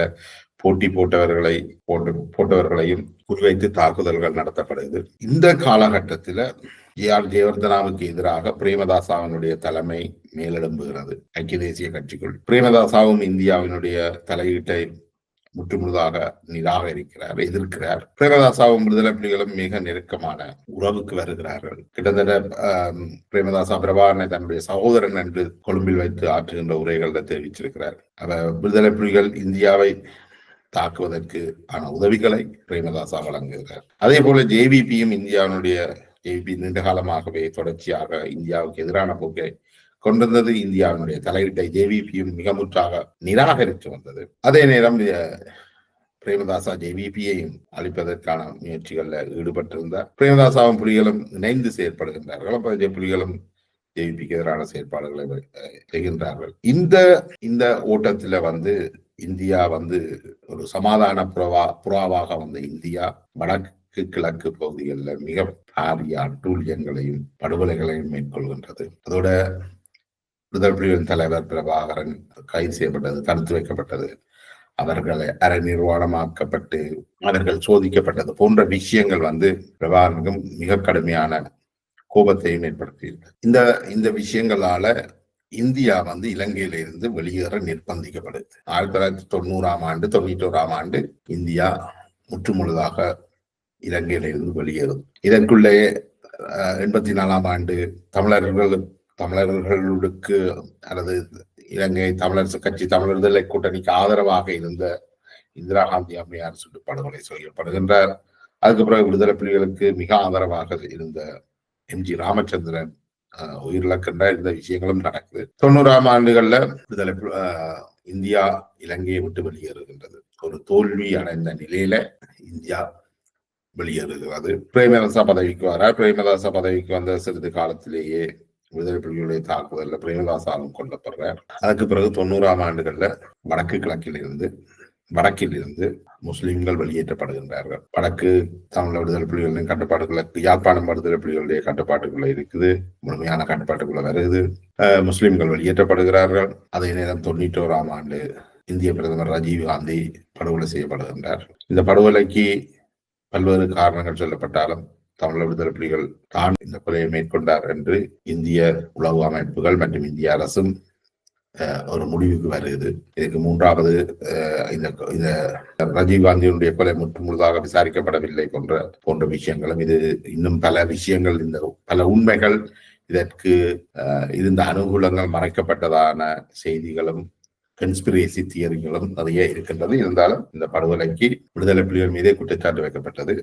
போட்டவர்களையும் குறிவைத்து தாக்குதல்கள் நடத்தப்படுது. இந்த காலகட்டத்தில் ஜெயவர்தனாவுக்கு எதிராக பிரேமதாசாவினுடைய தலைமை மேலெழும்புகிறது ஐக்கிய தேசிய கட்சிக்குள். பிரேமதாசாவும் இந்தியாவினுடைய தலையீட்டை முற்றுமுழுதாக நிராகரிக்கிறார், எதிர்க்கிறார். பிரேமதாசாவும் விடுதலை புலிகளும் மிக நெருக்கமான உறவுக்கு வருகிறார்கள். கிட்டத்தட்ட பிரேமதாசா பிரபாகரனை தன்னுடைய சகோதரன் என்று கொழும்பில் வைத்து ஆற்றுகின்ற உரைகளில் தெரிவிச்சிருக்கிறார். விடுதலை புலிகள் இந்தியாவை தாக்குவதற்கு ஆன உதவிகளை பிரேமதாசா வழங்குகிறார். அதே போல ஜேவிபியும் ஜேவிபி நீண்ட காலமாகவே தொடர்ச்சியாக இந்தியாவுக்கு எதிரான போக்கை கொண்டிருந்தது. இந்தியாவினுடைய தலையீட்டை ஜேவிபியும் மிக முற்றாக நிராகரித்து வந்தது. அதே நேரம் பிரேமதாசா ஜேவிபியையும் அளிப்பதற்கான முயற்சிகளில் ஈடுபட்டிருந்தார். பிரேமதாசாவும் புலிகளும் இணைந்து செயற்படுகின்றார்கள். அப்ப புலிகளும் ஜேவிபிக்கு எதிரான செயற்பாடுகளை செய்கின்றார்கள். இந்த ஓட்டத்துல இந்தியா ஒரு சமாதான புறாவாக இந்தியா வடக்கு கிழக்கு பகுதிகளில் மிக பாரிய அட்டூழியங்களையும் படுகொலைகளையும் மேற்கொள்கின்றது. அதோட விடுதலை புலிகளின் தலைவர் பிரபாகரன் கைது செய்யப்பட்டது, தடுத்து வைக்கப்பட்டது, அவர்களை அரை நிர்வாணமாக்கப்பட்டு அவர்கள் சோதிக்கப்பட்டது போன்ற விஷயங்கள் பிரபாகரனுக்கும் மிக கடுமையான கோபத்தையும் ஏற்படுத்தியிருக்கு. இந்த விஷயங்களால இந்தியா இலங்கையிலிருந்து வெளியேற நிர்பந்திக்கப்படுது. 1990 ஆண்டு 91 ஆண்டு இந்தியா முற்றுமுழுதாக இலங்கையிலிருந்து வெளியேறும். இதற்குள்ளே 84 ஆண்டு தமிழர்களுக்கு அல்லது இலங்கை தமிழரசு கட்சி தமிழர் விடுதலை கூட்டணிக்கு ஆதரவாக இருந்த இந்திரா காந்தி அம்மையார் சுட்டு படுகொலை செய்யப்படுகின்றார். அதுக்கு பிறகு விடுதலை புலிகளுக்கு மிக ஆதரவாக இருந்த எம்.ஜி. ராமச்சந்திரன் உயிரிழக்கின்ற இந்த விஷயங்களும் நடக்குது. 90 ஆண்டுகள்ல விடுதலை இந்தியா இலங்கையை விட்டு வெளியேறுகின்றது. ஒரு தோல்வி அடைந்த நிலையில இந்தியா வெளியேறுகிறது. பிரேமதாசா பதவிக்கு வரார். பிரேமதாசா பதவிக்கு வந்த சிறிது காலத்திலேயே விடுதலை புலிகளுடைய தாக்குதல்ல பிரேமதாசாவும் கொல்லப்படுறார். அதுக்கு பிறகு 90 ஆண்டுகள்ல வடக்கில் இருந்து முஸ்லிம்கள் வெளியேற்றப்படுகின்றார்கள். வடக்கு தமிழ் விடுதலை புலிகளின் கட்டுப்பாட்டுக்குள்ள யாழ்ப்பாணம் விடுதலை புலிகளுடைய கட்டுப்பாட்டுக்குள்ள இருக்குது, முழுமையான கட்டுப்பாட்டுக்குள்ள வருது. முஸ்லிம்கள் வெளியேற்றப்படுகிறார்கள். அதே நேரம் 91 ஆண்டு இந்திய பிரதமர் ராஜீவ் காந்தி படுகொலை செய்யப்படுகின்றார். இந்த படுகொலைக்கு பல்வேறு காரணங்கள் சொல்லப்பட்டாலும் தமிழ் விடுதலை புலிகள் தான் இந்த கொலையை மேற்கொண்டார் என்று இந்திய உளவு அமைப்புகள் மற்றும் இந்திய அரசும் ஒரு முடிவுக்கு வருகிறது. இதுக்கு மூன்றாவது இந்த ராஜீவ்காந்தியினுடைய கொலை முழுதாக விசாரிக்கப்படவில்லை போன்ற விஷயங்களும், இது இன்னும் பல விஷயங்கள், இந்த பல உண்மைகள், இதற்கு இருந்த அனுகூலங்கள் மறைக்கப்பட்டதான செய்திகளும் கன்ஸ்பிரசி தியரிகளும் நிறைய இருக்கின்றது. இருந்தாலும் இந்த படுகொலைக்கு விடுதலை புலிகள் மீதே குற்றச்சாட்டு வைக்கப்பட்டது.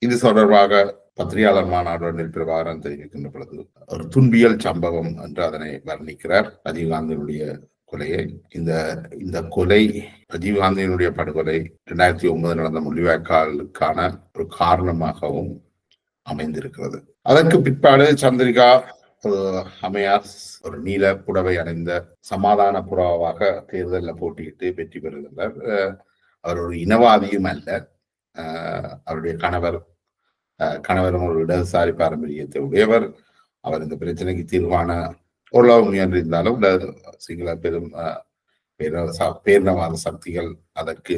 இது தொடர்பாக பத்திரிகையாளர் மாநாடு ஒன்றில் பிரபாகரன் தெரிவிக்கின்ற பொழுது ஒரு துன்பியல் சம்பவம் என்று அதனை வர்ணிக்கிறார். ராஜீவ்காந்தியினுடைய கொலையை இந்த கொலை ராஜீவ்காந்தியினுடைய படுகொலை 2009 நடந்த முள்ளிவாய்க்காலுக்கான ஒரு காரணமாகவும் அமைந்திருக்கிறது. அதற்கு பிற்பாடு சந்திரிகா அம்மையார் ஒரு நீல புடவை அணிந்த சமாதான புறாவாக தேர்தலில் போட்டியிட்டு வெற்றி பெறுகின்றார். அவர் ஒரு இனவாதியும் அல்ல. அவருடைய கணவரும் ஒரு இடதுசாரி பாரம்பரியத்தை உடையவர். அவர் இந்த பிரச்சனைக்கு தீர்வான ஓரளவு முயன்றிருந்தாலும் சிங்கள பேரினவாத சக்திகள் அதற்கு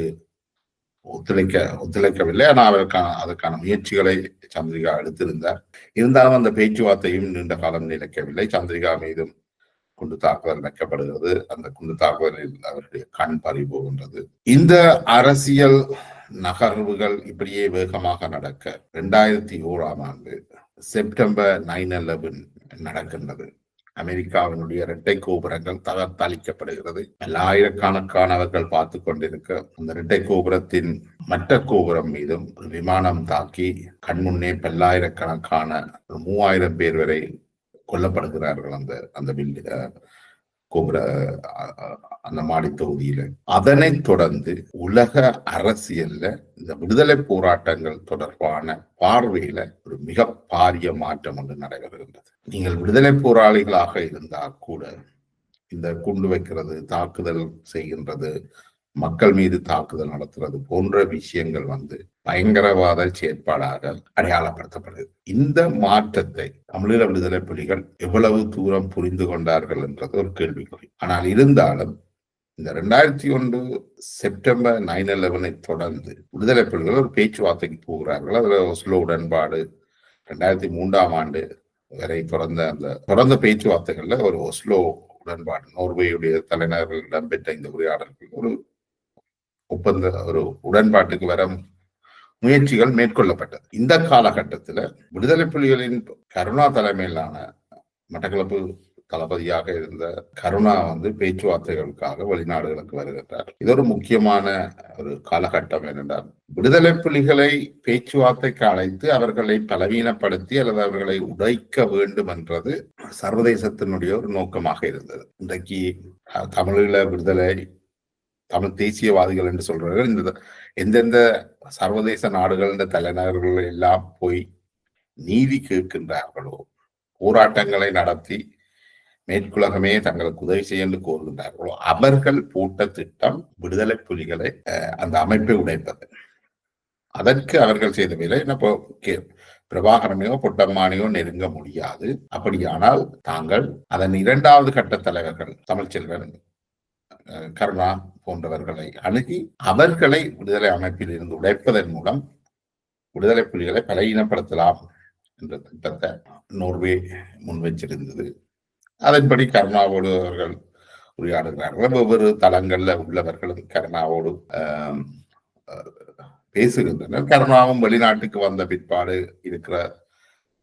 ஒத்துழைக்கவில்லை. ஆனால் அதற்கான முயற்சிகளை சந்திரிகா எடுத்திருந்தார். இருந்தாலும் அந்த பேச்சுவார்த்தையும் நீண்ட காலம் நிலைக்கவில்லை. சந்திரிகா மீதும் குண்டு தாக்குதல் வைக்கப்படுகிறது. அந்த குண்டு தாக்குதலில் அவருடைய கண் பறி போகின்றது. இந்த அரசியல் நகர்வுகள் இப்படியே வேகமாக நடக்க 2001 ஆண்டு செப்டம்பர் 9/11 நடக்கின்றது. அமெரிக்காவினுடைய இரட்டை கோபுரங்கள் தகர்த்தளிக்கப்படுகிறது. பல்லாயிரக்கணக்கானவர்கள் பார்த்து கொண்டிருக்க அந்த இரட்டை கோபுரத்தின் மற்ற கோபுரம் மீதும் விமானம் தாக்கி கண்முன்னே பல்லாயிரக்கணக்கான 3000 பேர் வரை கொல்லப்படுகிறார்கள் அந்த அந்த கோபுர அந்த மாடி தொகுதியில. அதனைத் தொடர்ந்து உலக அரசியல்ல இந்த விடுதலை போராட்டங்கள் தொடர்பான பார்வையில ஒரு மிக பாரிய மாற்றம் ஒன்று நடைபெறுகின்றது. நீங்கள் விடுதலை போராளிகளாக இருந்தால் கூட இந்த குண்டு வைக்கிறது, தாக்குதல் செய்கின்றது, மக்கள் மீது தாக்குதல் நடத்துறது போன்ற விஷயங்கள் பயங்கரவாத செயற்பாடாக அடையாளப்படுத்தப்படுது. இந்த மாற்றத்தை தமிழீழ விடுதலை புலிகள் எவ்வளவு தூரம் புரிந்து கொண்டார்கள் என்றது ஒரு கேள்விக்குறி. ஆனால் இருந்தாலும் இந்த 2001 செப்டம்பர் 9/11 தொடர்ந்து விடுதலை புலிகள் ஒரு பேச்சுவார்த்தைக்கு போகிறார்கள். அதுல ஒஸ்லோ உடன்பாடு 2003 வரை தொடர்ந்த பேச்சுவார்த்தைகள்ல ஒரு ஒஸ்லோ உடன்பாடு, நோர்வேயுடைய தலைநகர்கள் இடம்பெற்ற இந்த உரையாடல்கள் ஒரு உடன்பாட்டுக்கு வர முயற்சிகள் மேற்கொள்ளப்பட்டது. இந்த காலகட்டத்தில் விடுதலை புலிகளின் கருணா தலைமையிலான மட்டக்களப்பு தளபதியாக இருந்த கருணா பேச்சுவார்த்தைகளுக்காக வெளிநாடுகளுக்கு வருகின்றார். இது ஒரு முக்கியமான ஒரு காலகட்டம். என்னென்றால் விடுதலை புலிகளை பேச்சுவார்த்தைக்கு அழைத்து அவர்களை பலவீனப்படுத்தி அல்லது அவர்களை உடைக்க வேண்டும் என்றது சர்வதேசத்தினுடைய ஒரு நோக்கமாக இருந்தது. இன்றைக்கு தமிழீழ விடுதலை, தமிழ் தேசியவாதிகள் என்று சொல்றார்கள். இந்த எந்தெந்த சர்வதேச நாடுகள் தலைநகர்கள் எல்லாம் போய் நீதி கேட்கின்றார்களோ, போராட்டங்களை நடத்தி மேற்குலகமே தங்களுக்கு உதவி செய்ய கோருகின்றார்களோ, அவர்கள் போட்ட திட்டம் விடுதலை புலிகளை அந்த அமைப்பை உடைப்பது. அதற்கு அவர்கள் செய்த வேலை பிரபாகரனையோ பொட்டம்மானையோ நெருங்க முடியாது. அப்படியானால் தாங்கள் அதன் 2வது கட்ட தலைவர்கள் தமிழ்ச்செல்வன், கருணா போன்றவர்களை அணுகி அவர்களை விடுதலை அமைப்பில் இருந்து உடைப்பதன் மூலம் விடுதலை புலிகளை பலவீனப்படுத்தலாம் என்ற திட்டத்தை நோர்வே முன்வைச்சிருந்தது. அதன்படி கருணாவோடு அவர்கள் உரையாடுகிறார்கள். ஒவ்வொரு தளங்கள்ல உள்ளவர்களும் கருணாவோடு பேசுகின்றனர். கருணாவும் வெளிநாட்டுக்கு வந்த பிற்பாடு இருக்கிற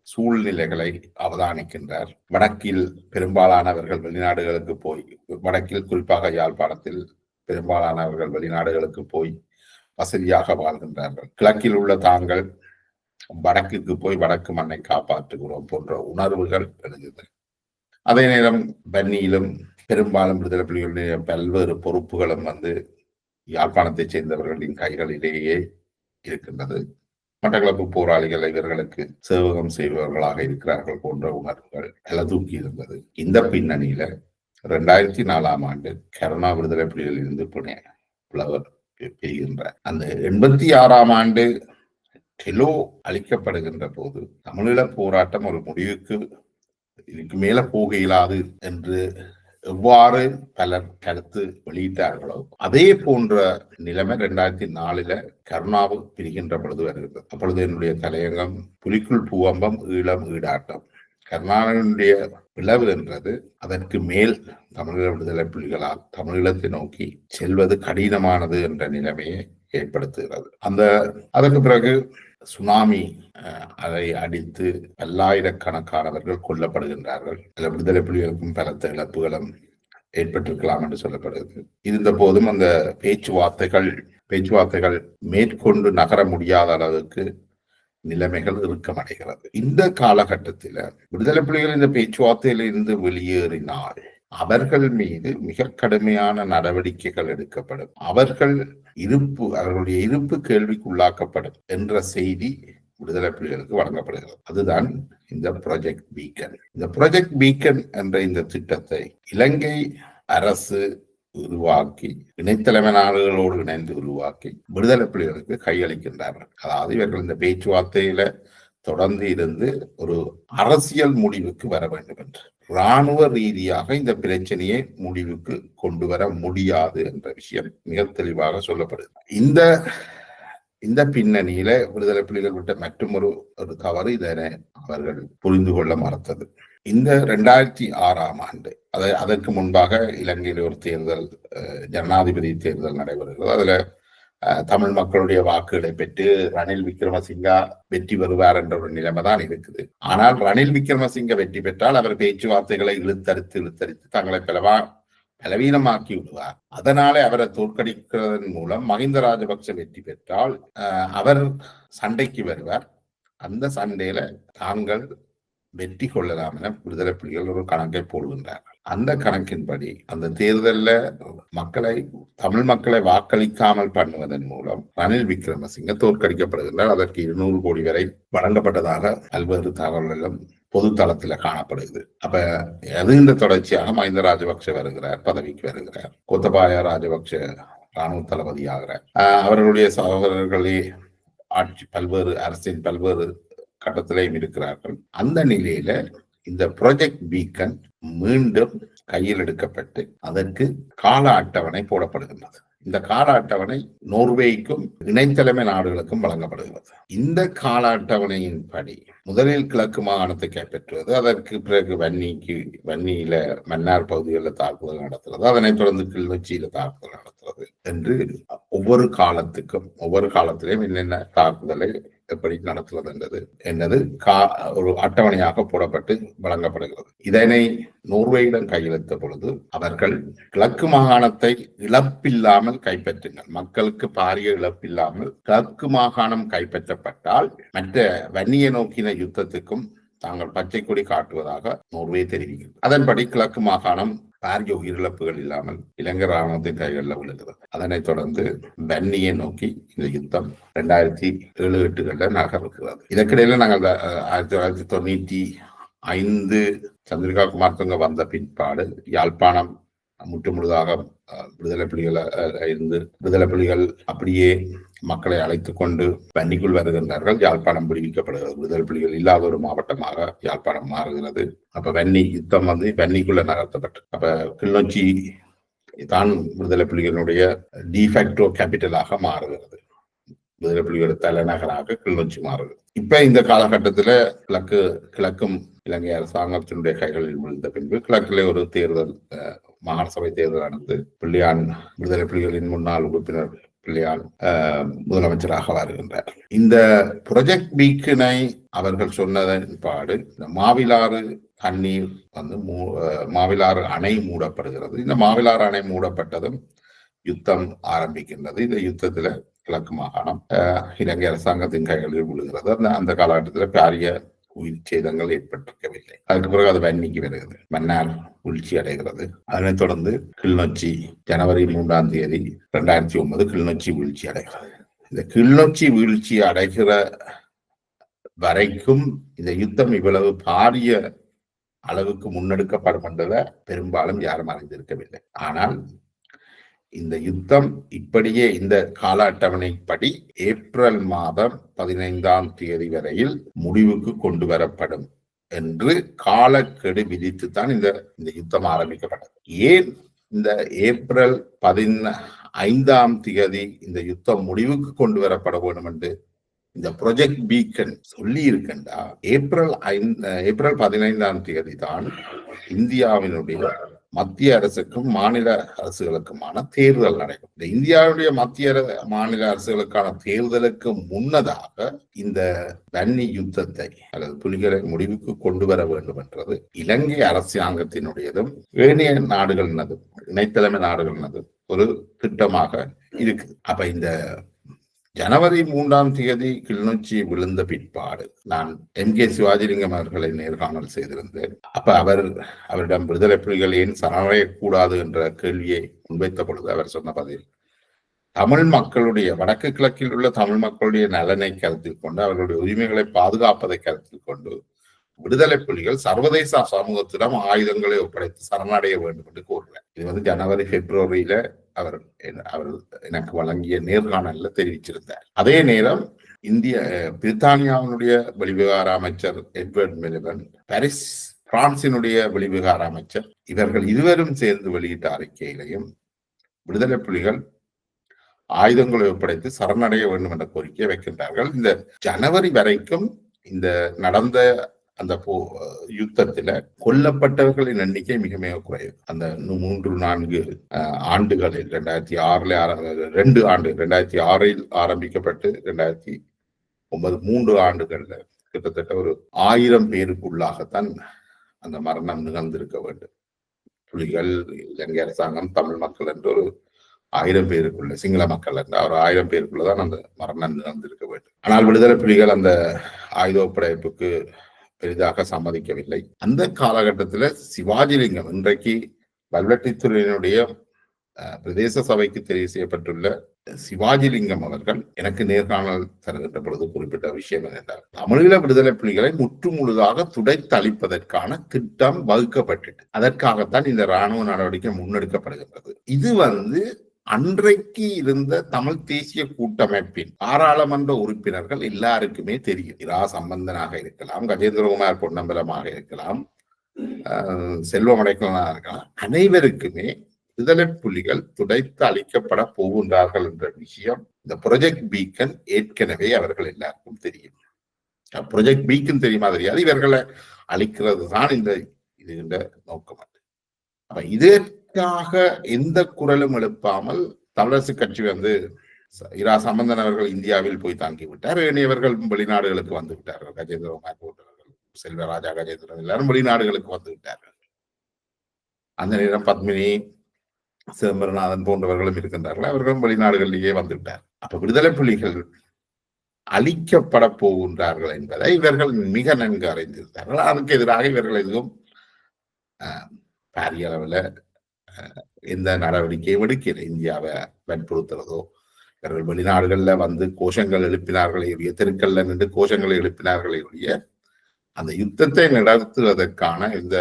சூழ்நிலைகளை அவதானிக்கின்றார். வடக்கில் பெரும்பாலானவர்கள் வெளிநாடுகளுக்கு போய், வடக்கில் குறிப்பாக யாழ்ப்பாணத்தில் பெரும்பாலானவர்கள் வெளிநாடுகளுக்கு போய் வசதியாக வாழ்கின்றார்கள். கிழக்கில் உள்ள தாங்கள் வடக்குக்கு போய் வடக்கு மண்ணை காப்பாற்றுகிறோம் போன்ற உணர்வுகள் எழுந்தது. அதே நேரம் பன்னியிலும் பெரும்பாலும் விடுதலை புலிகளுடைய பல்வேறு பொறுப்புகளும் யாழ்ப்பாணத்தைச் சேர்ந்தவர்களின் கைகளிலேயே இருக்கின்றது. மட்டக்களப்பு போராளிகள் இவர்களுக்கு சேவகம் செய்பவர்களாக இருக்கிறார்கள் போன்ற உணர்வுகள் எலதூக்கி இருந்தது. இந்த பின்னணியில 2004 கருணா விடுதலை புலிகளில் இருந்து புலவர் பெறுகின்றார். அந்த 86 டெலோ அளிக்கப்படுகின்ற போது தமிழீழ போராட்டம் ஒரு முடிவுக்கு இதுக்கு மேல போக இயலாது என்று எவ்வாறு பலர் கருத்து வெளியிட்டார்களோ அதே போன்ற நிலைமை 2004 கருணாவு பிரிகின்ற பொழுது வருகிறது. அப்பொழுது என்னுடைய தலையங்கம் புலிக்குள் பூவம்பம் ஈழம் ஈடாட்டம். கருணாவினுடைய விளைவு என்றது அதற்கு மேல் தமிழீழ விடுதலை புலிகளால் தமிழீழத்தை நோக்கி செல்வது கடினமானது என்ற நிலைமையை ஏற்படுத்துகிறது. அதற்கு பிறகு சுனாமி அதை அடித்து பல்லாயிரக்கணக்கானவர்கள் கொல்லப்படுகின்றார்கள். விடுதலை புலிகளுக்கும் பலத்த இழப்புகளும் ஏற்பட்டிருக்கலாம் என்று சொல்லப்படுகிறது. இருந்த போதும் அந்த பேச்சுவார்த்தைகள் மேற்கொண்டு நகர முடியாத அளவுக்கு நிலைமைகள் இறுக்கமடைகிறது. இந்த காலகட்டத்தில் விடுதலை புலிகள் இந்த பேச்சுவார்த்தையிலிருந்து வெளியேறினால் அவர்கள் மீது மிக கடுமையான நடவடிக்கைகள் எடுக்கப்படும், அவர்களுடைய இருப்பு கேள்விக்குள்ளாக்கப்படும் என்ற செய்தி விடுதலை புலிகளுக்கு வழங்கப்படுகிறது. அதுதான் இந்த ப்ராஜெக்ட் பீக்கன். இந்த ப்ராஜெக்ட் பீக்கன் என்ற இந்த திட்டத்தை இலங்கை அரசு உருவாக்கி, இணைத்தலைமை நாடுகளோடு இணைந்து உருவாக்கி விடுதலை புலிகளுக்கு கையளிக்கின்றார்கள். அதாவது இவர்கள் இந்த பேச்சுவார்த்தையில தொடர்ந்து இருந்து ஒரு அரசியல் முடிவுக்கு வர வேண்டும் என்று, இராணுவ ரீதியாக இந்த பிரச்சனையை முடிவுக்கு கொண்டு வர முடியாது என்ற விஷயம் மிக தெளிவாக சொல்லப்படுது. இந்த பின்னணியில விடுதலை புலிகள் விட்ட மற்றும் ஒரு தவறு இதனை அவர்கள் புரிந்து கொள்ள மறுத்தது. இந்த 2006 அதற்கு முன்பாக இலங்கையில் ஒரு தேர்தல், ஜனாதிபதி தேர்தல் நடைபெறுகிறது. அதுல தமிழ் மக்களுடைய வாக்குகளை பெற்று ரணில் விக்ரமசிங்கா வெற்றி பெறுவார் என்ற ஒரு நிலைமை தான் இருக்குது. ஆனால் ரணில் விக்ரமசிங்க வெற்றி பெற்றால் அவர் பேச்சுவார்த்தைகளை இழுத்தரித்து தங்களை பலவீனமாக்கி விடுவார். அதனாலே அவரை தோற்கடிக்கிறதன் மூலம் மஹிந்த ராஜபக்ச வெற்றி பெற்றால் அவர் சண்டைக்கு வருவார். அந்த சண்டையில தாங்கள் வெற்றி கொள்ளலாம் என விடுதலை புலிகள் ஒரு கணக்கை போடுகின்றார்கள். அந்த கணக்கின்படி அந்த தேர்தலில் தமிழ் மக்களை வாக்களிக்காமல் பண்ணுவதன் மூலம் ரணில் விக்ரமசிங்க தோற்கடிக்கப்படுகின்றார். அதற்கு 200 கோடி வரை வழங்கப்பட்டதாக பல்வேறு தகவல்களும் பொது தளத்துல காணப்படுகிறது. அப்ப இந்த தொடர்ச்சியாக மஹிந்த ராஜபக்ஷ வருகிறார், பதவிக்கு வருகிறார். கோத்தபாய ராஜபக்ஷ ராணுவ தளபதி ஆகிறார். அவர்களுடைய சகோதரர்களே பல்வேறு அரசின் பல்வேறு கட்டத்திலையும் இருக்கிறார்கள். அந்த நிலையில இந்த ப்ராஜெக்ட் பீக்கன் மீண்டும் கையில் எடுக்கப்பட்டு அதற்கு கால அட்டவணை போடப்படுகின்றது. இந்த கால அட்டவணை நோர்வேய்க்கும் இணைத்தலைமை நாடுகளுக்கும் வழங்கப்படுகிறது. இந்த கால அட்டவணையின் படி முதலில் கிழக்கு மாகாணத்தை கைப்பற்றுவது, அதற்கு பிறகு வன்னியில மன்னார் பகுதிகளில் தாக்குதல் நடத்துறது, அதனைத் தொடர்ந்து கிளிநொச்சியில தாக்குதல் நடத்துறது என்று ஒவ்வொரு காலத்திலையும் என்னென்ன தாக்குதலை எப்படி நடத்துவது என்னது ஒரு அட்டவணையாக போடப்பட்டு வழங்கப்படுகிறது. இதனை நோர்வேயிடம் கையெழுத்த பொழுது அவர்கள் கிழக்கு மாகாணத்தை இழப்பில்லாமல் கைப்பற்றினர். மக்களுக்கு பாரிய இழப்பில்லாமல் கிழக்கு மாகாணம் கைப்பற்றப்பட்டால் மற்ற வன்னியை நோக்கின யுத்தத்துக்கும் தாங்கள் பச்சை கொடி காட்டுவதாக நோர்வே தெரிவிக்கிறது. அதன்படி கிழக்கு மாகாணம் பாரிய உயிரிழப்புகள் இல்லாமல் இலங்கை ராணுவத்தின் கைகளில் விழுகிறது. அதனைத் தொடர்ந்து வன்னியை நோக்கி இந்த யுத்தம் 2007-8 நகர்கிறது. இதற்கிடையில நாங்கள் 1995 சந்திரிகா குமாரதுங்க வந்த பிற்பாடு யாழ்ப்பாணம் முற்றுமுழுதாக விடுதலை புலிகள் அப்படியே மக்களை அழைத்துக் கொண்டு வன்னிக்குள் வருகின்றார்கள். யாழ்ப்பாணம் விடுவிக்கப்படுகிறது. விடுதலை புலிகள் இல்லாத ஒரு மாவட்டமாக யாழ்ப்பாணம் மாறுகிறது. அப்ப வன்னி யுத்தம் வன்னிக்குள்ள நகர்த்தப்பட்டு அப்ப கிளிநொச்சி தான் விடுதலை புலிகளுடைய டிஃபேக்டோ கேபிட்டலாக மாறுகிறது. விடுதலை புலிகளோட தலைநகராக கிளிநொச்சி மாறுகிறது. இப்ப இந்த காலகட்டத்துல கிழக்கும் இலங்கை அரசாங்கத்தினுடைய கைகளில் விழுந்த பின்பு கிழக்கிலே ஒரு தேர்தல், மாகாண சபை தேர்தல் நடந்து பிள்ளையான் விடுதலை புலிகளின் முன்னாள் உறுப்பினர் பிள்ளையான் முதலமைச்சராக வருகின்றார். இந்த ப்ராஜெக்ட் பீக்கனை அவர்கள் சொன்னதன் பாடு மாவிலாறு தண்ணீர் மாவிலாறு அணை மூடப்படுகிறது. இந்த மாவிலாறு அணை மூடப்பட்டதும் யுத்தம் ஆரம்பிக்கின்றது. இந்த யுத்தத்துல கிழக்கு மாகாணம் இலங்கை அரசாங்கத்தின் கைகளில் விழுகிறது. அந்த காலகட்டத்தில் பாரிய உயிர் சேதங்கள் ஏற்பட்டிருக்கவில்லை. அதுக்கு பிறகு அது வன்னிக்கு வருகிறது. மன்னார் வீழ்ச்சி அடைகிறது. அதனைத் தொடர்ந்து கிளிநொச்சி ஜனவரி 3 2009 கிளிநொச்சி வீழ்ச்சி அடைகிறது. இந்த கிளிநொச்சி வீழ்ச்சி அடைகிற வரைக்கும் இந்த யுத்தம் இவ்வளவு பாரிய அளவுக்கு முன்னெடுக்கப்படும் என்றதை பெரும்பாலும் யாரும் அறிந்திருக்கவில்லை. ஆனால் இந்த யுத்தம் இப்படியே இந்த கால அட்டவணைப்படி ஏப்ரல் 15 வரையில் முடிவுக்கு கொண்டு வரப்படும் என்று காலக்கெடு விதித்துத்தான் இந்த யுத்தம் ஆரம்பிக்கப்பட்டது. ஏன் இந்த ஏப்ரல் 15 இந்த யுத்தம் முடிவுக்கு கொண்டு வரப்பட வேண்டும் என்று இந்த ப்ராஜெக்ட் பீக்கன் சொல்லி இருக்கின்றா? ஏப்ரல் 15 தான் இந்தியாவினுடைய மத்திய அரசுக்கும் மாநில அரசுகளுக்குமான தேர்தல் நடைபெறும். இந்த இந்தியாவுடைய மத்திய மாநில அரசுகளுக்கான தேர்தலுக்கு முன்னதாக இந்த வன்னி யுத்தத்தை அல்லது புலிகளை முடிவுக்கு கொண்டு வர வேண்டும் என்றது இலங்கை அரசாங்கத்தினுடையதும் ஏனைய நாடுகளினதும் இணைத்தலைமை நாடுகளினதும் ஒரு திட்டமாக இருக்குது. அப்ப இந்த ஜனவரி 3 கிளிநொச்சி விழுந்த பிற்பாடு நான் MK சிவாஜிலிங்கம் அவர்களை நேர்காணல் செய்திருந்தேன். அப்ப அவரிடம் விடுதலை புலிகள் ஏன் சரணடையக்கூடாது என்ற கேள்வியை முன்வைத்த பொழுது அவர் சொன்ன பதில், தமிழ் மக்களுடைய வடக்கு கிழக்கில் உள்ள தமிழ் மக்களுடைய நலனை கருத்தில் கொண்டு அவர்களுடைய உரிமைகளை பாதுகாப்பதை கருத்தில் கொண்டு விடுதலை புலிகள் சர்வதேச சமூகத்திடம் ஆயுதங்களை ஒப்படைத்து சரணடைய வேண்டும் என்று கூறுகிறார். இது ஜனவரி பிப்ரவரியில அவர் எனக்கு வழங்கிய நேர்காணல்ல தெரிவிச்சிருந்தார். அதே நேரம் பிரித்தானியாவினுடைய வெளிவிவகார அமைச்சர் எட்வர்ட் மிலிபன், பாரிஸ் பிரான்சினுடைய வெளிவிவகார அமைச்சர், இவர்கள் இருவரும் சேர்ந்து வெளியிட்ட அறிக்கையிலையும் விடுதலை புலிகள் ஆயுதங்களை ஒப்படைத்து சரணடைய வேண்டும் என்ற கோரிக்கையை வைக்கின்றார்கள். இந்த ஜனவரி வரைக்கும் இந்த நடந்த அந்த யுத்தத்துல கொல்லப்பட்டவர்களின் எண்ணிக்கை மிக மிக குறைவு. அந்த 3-4 ஆண்டுகளில் 2006 ஆரம்பிக்கப்பட்டு 2009 3 ஆண்டுகள்ல கிட்டத்தட்ட ஒரு 1000 பேருக்குள்ளாகத்தான் அந்த மரணம் நிகழ்ந்திருக்க வேண்டும். புலிகள், இலங்கை அரசாங்கம், தமிழ் மக்கள் என்று ஒரு 1000 பேருக்குள்ள, சிங்கள மக்கள் என்ற ஒரு 1000 பேருக்குள்ளதான் அந்த மரணம் நிகழ்ந்திருக்க வேண்டும். ஆனால் விடுதலை புலிகள் அந்த ஆயுத ஒப்படைப்புக்கு பெரிதாக சம்மதிக்கவில்லை. அந்த காலகட்டத்தில் சிவாஜிலிங்கம், இன்றைக்கு வல்வெட்டித்துறையினுடைய பிரதேச சபைக்கு தெரிவு செய்யப்பட்டுள்ள சிவாஜிலிங்கம் அவர்கள் எனக்கு நேர்காணல் தருகின்ற பொழுது குறிப்பிட்ட விஷயம் என்னென்றால், தமிழீழ விடுதலை புலிகளை முற்று முழுதாக துடைத்தளிப்பதற்கான திட்டம் வகுக்கப்பட்டது. அதற்காகத்தான் இந்த இராணுவ நடவடிக்கை முன்னெடுக்கப்படுகின்றது. இது அன்றைக்கு இருந்த தமிழ் தேசிய கூட்டமைப்பின் பாராளுமன்ற உறுப்பினர்கள் எல்லாருக்குமே தெரியும். இரா சம்பந்தனாக இருக்கலாம், கஜேந்திரகுமார் பொன்னம்பலமாக இருக்கலாம், செல்வமடைக்கலாக இருக்கலாம், அனைவருக்குமே விடுதலை புலிகள் துடைத்து அளிக்கப்பட போகின்றார்கள் என்ற விஷயம் இந்த ப்ரொஜெக்ட் பீக்கன் ஏற்கனவே அவர்கள் எல்லாருக்கும் தெரியும். ப்ரொஜெக்ட் பீக்கன் தெரியுமா தெரியாது, இவர்களை அளிக்கிறது தான் இந்த நோக்கம். அப்ப இதற்காக எந்த குரலும் எழுப்பாமல் தமிழரசு கட்சி இரா சம்பந்தன் அவர்கள் இந்தியாவில் போய் தாங்கிவிட்டார். இவர்கள் வெளிநாடுகளுக்கு வந்து விட்டார்கள். கஜேந்திரகுமார் போன்றவர்கள், செல்வராஜா, கஜேந்திரன் எல்லாரும் வெளிநாடுகளுக்கு வந்து விட்டார்கள். அந்த நேரம் பத்மினி, சிதம்பரநாதன் போன்றவர்களும் இருக்கின்றார்கள். அவர்களும் வெளிநாடுகளிலேயே வந்துவிட்டார். அப்ப விடுதலை புலிகள் அழிக்கப்பட போகின்றார்கள் என்பதை இவர்கள் மிக நன்கு அறிந்திருந்தார்கள். அதற்கு எதிராக இவர்கள் எதுவும் பாரிய அளவில் எந்த நடவடிக்கையும் எடுக்கல. இந்தியாவை வற்புறுத்துறதோ, இவர்கள் வெளிநாடுகளில் கோஷங்கள் எழுப்பினார்களே, தெருக்கல்ல நின்று கோஷங்களை எழுப்பினார்களே ஒழிய அந்த யுத்தத்தை நடத்துவதற்கான இந்த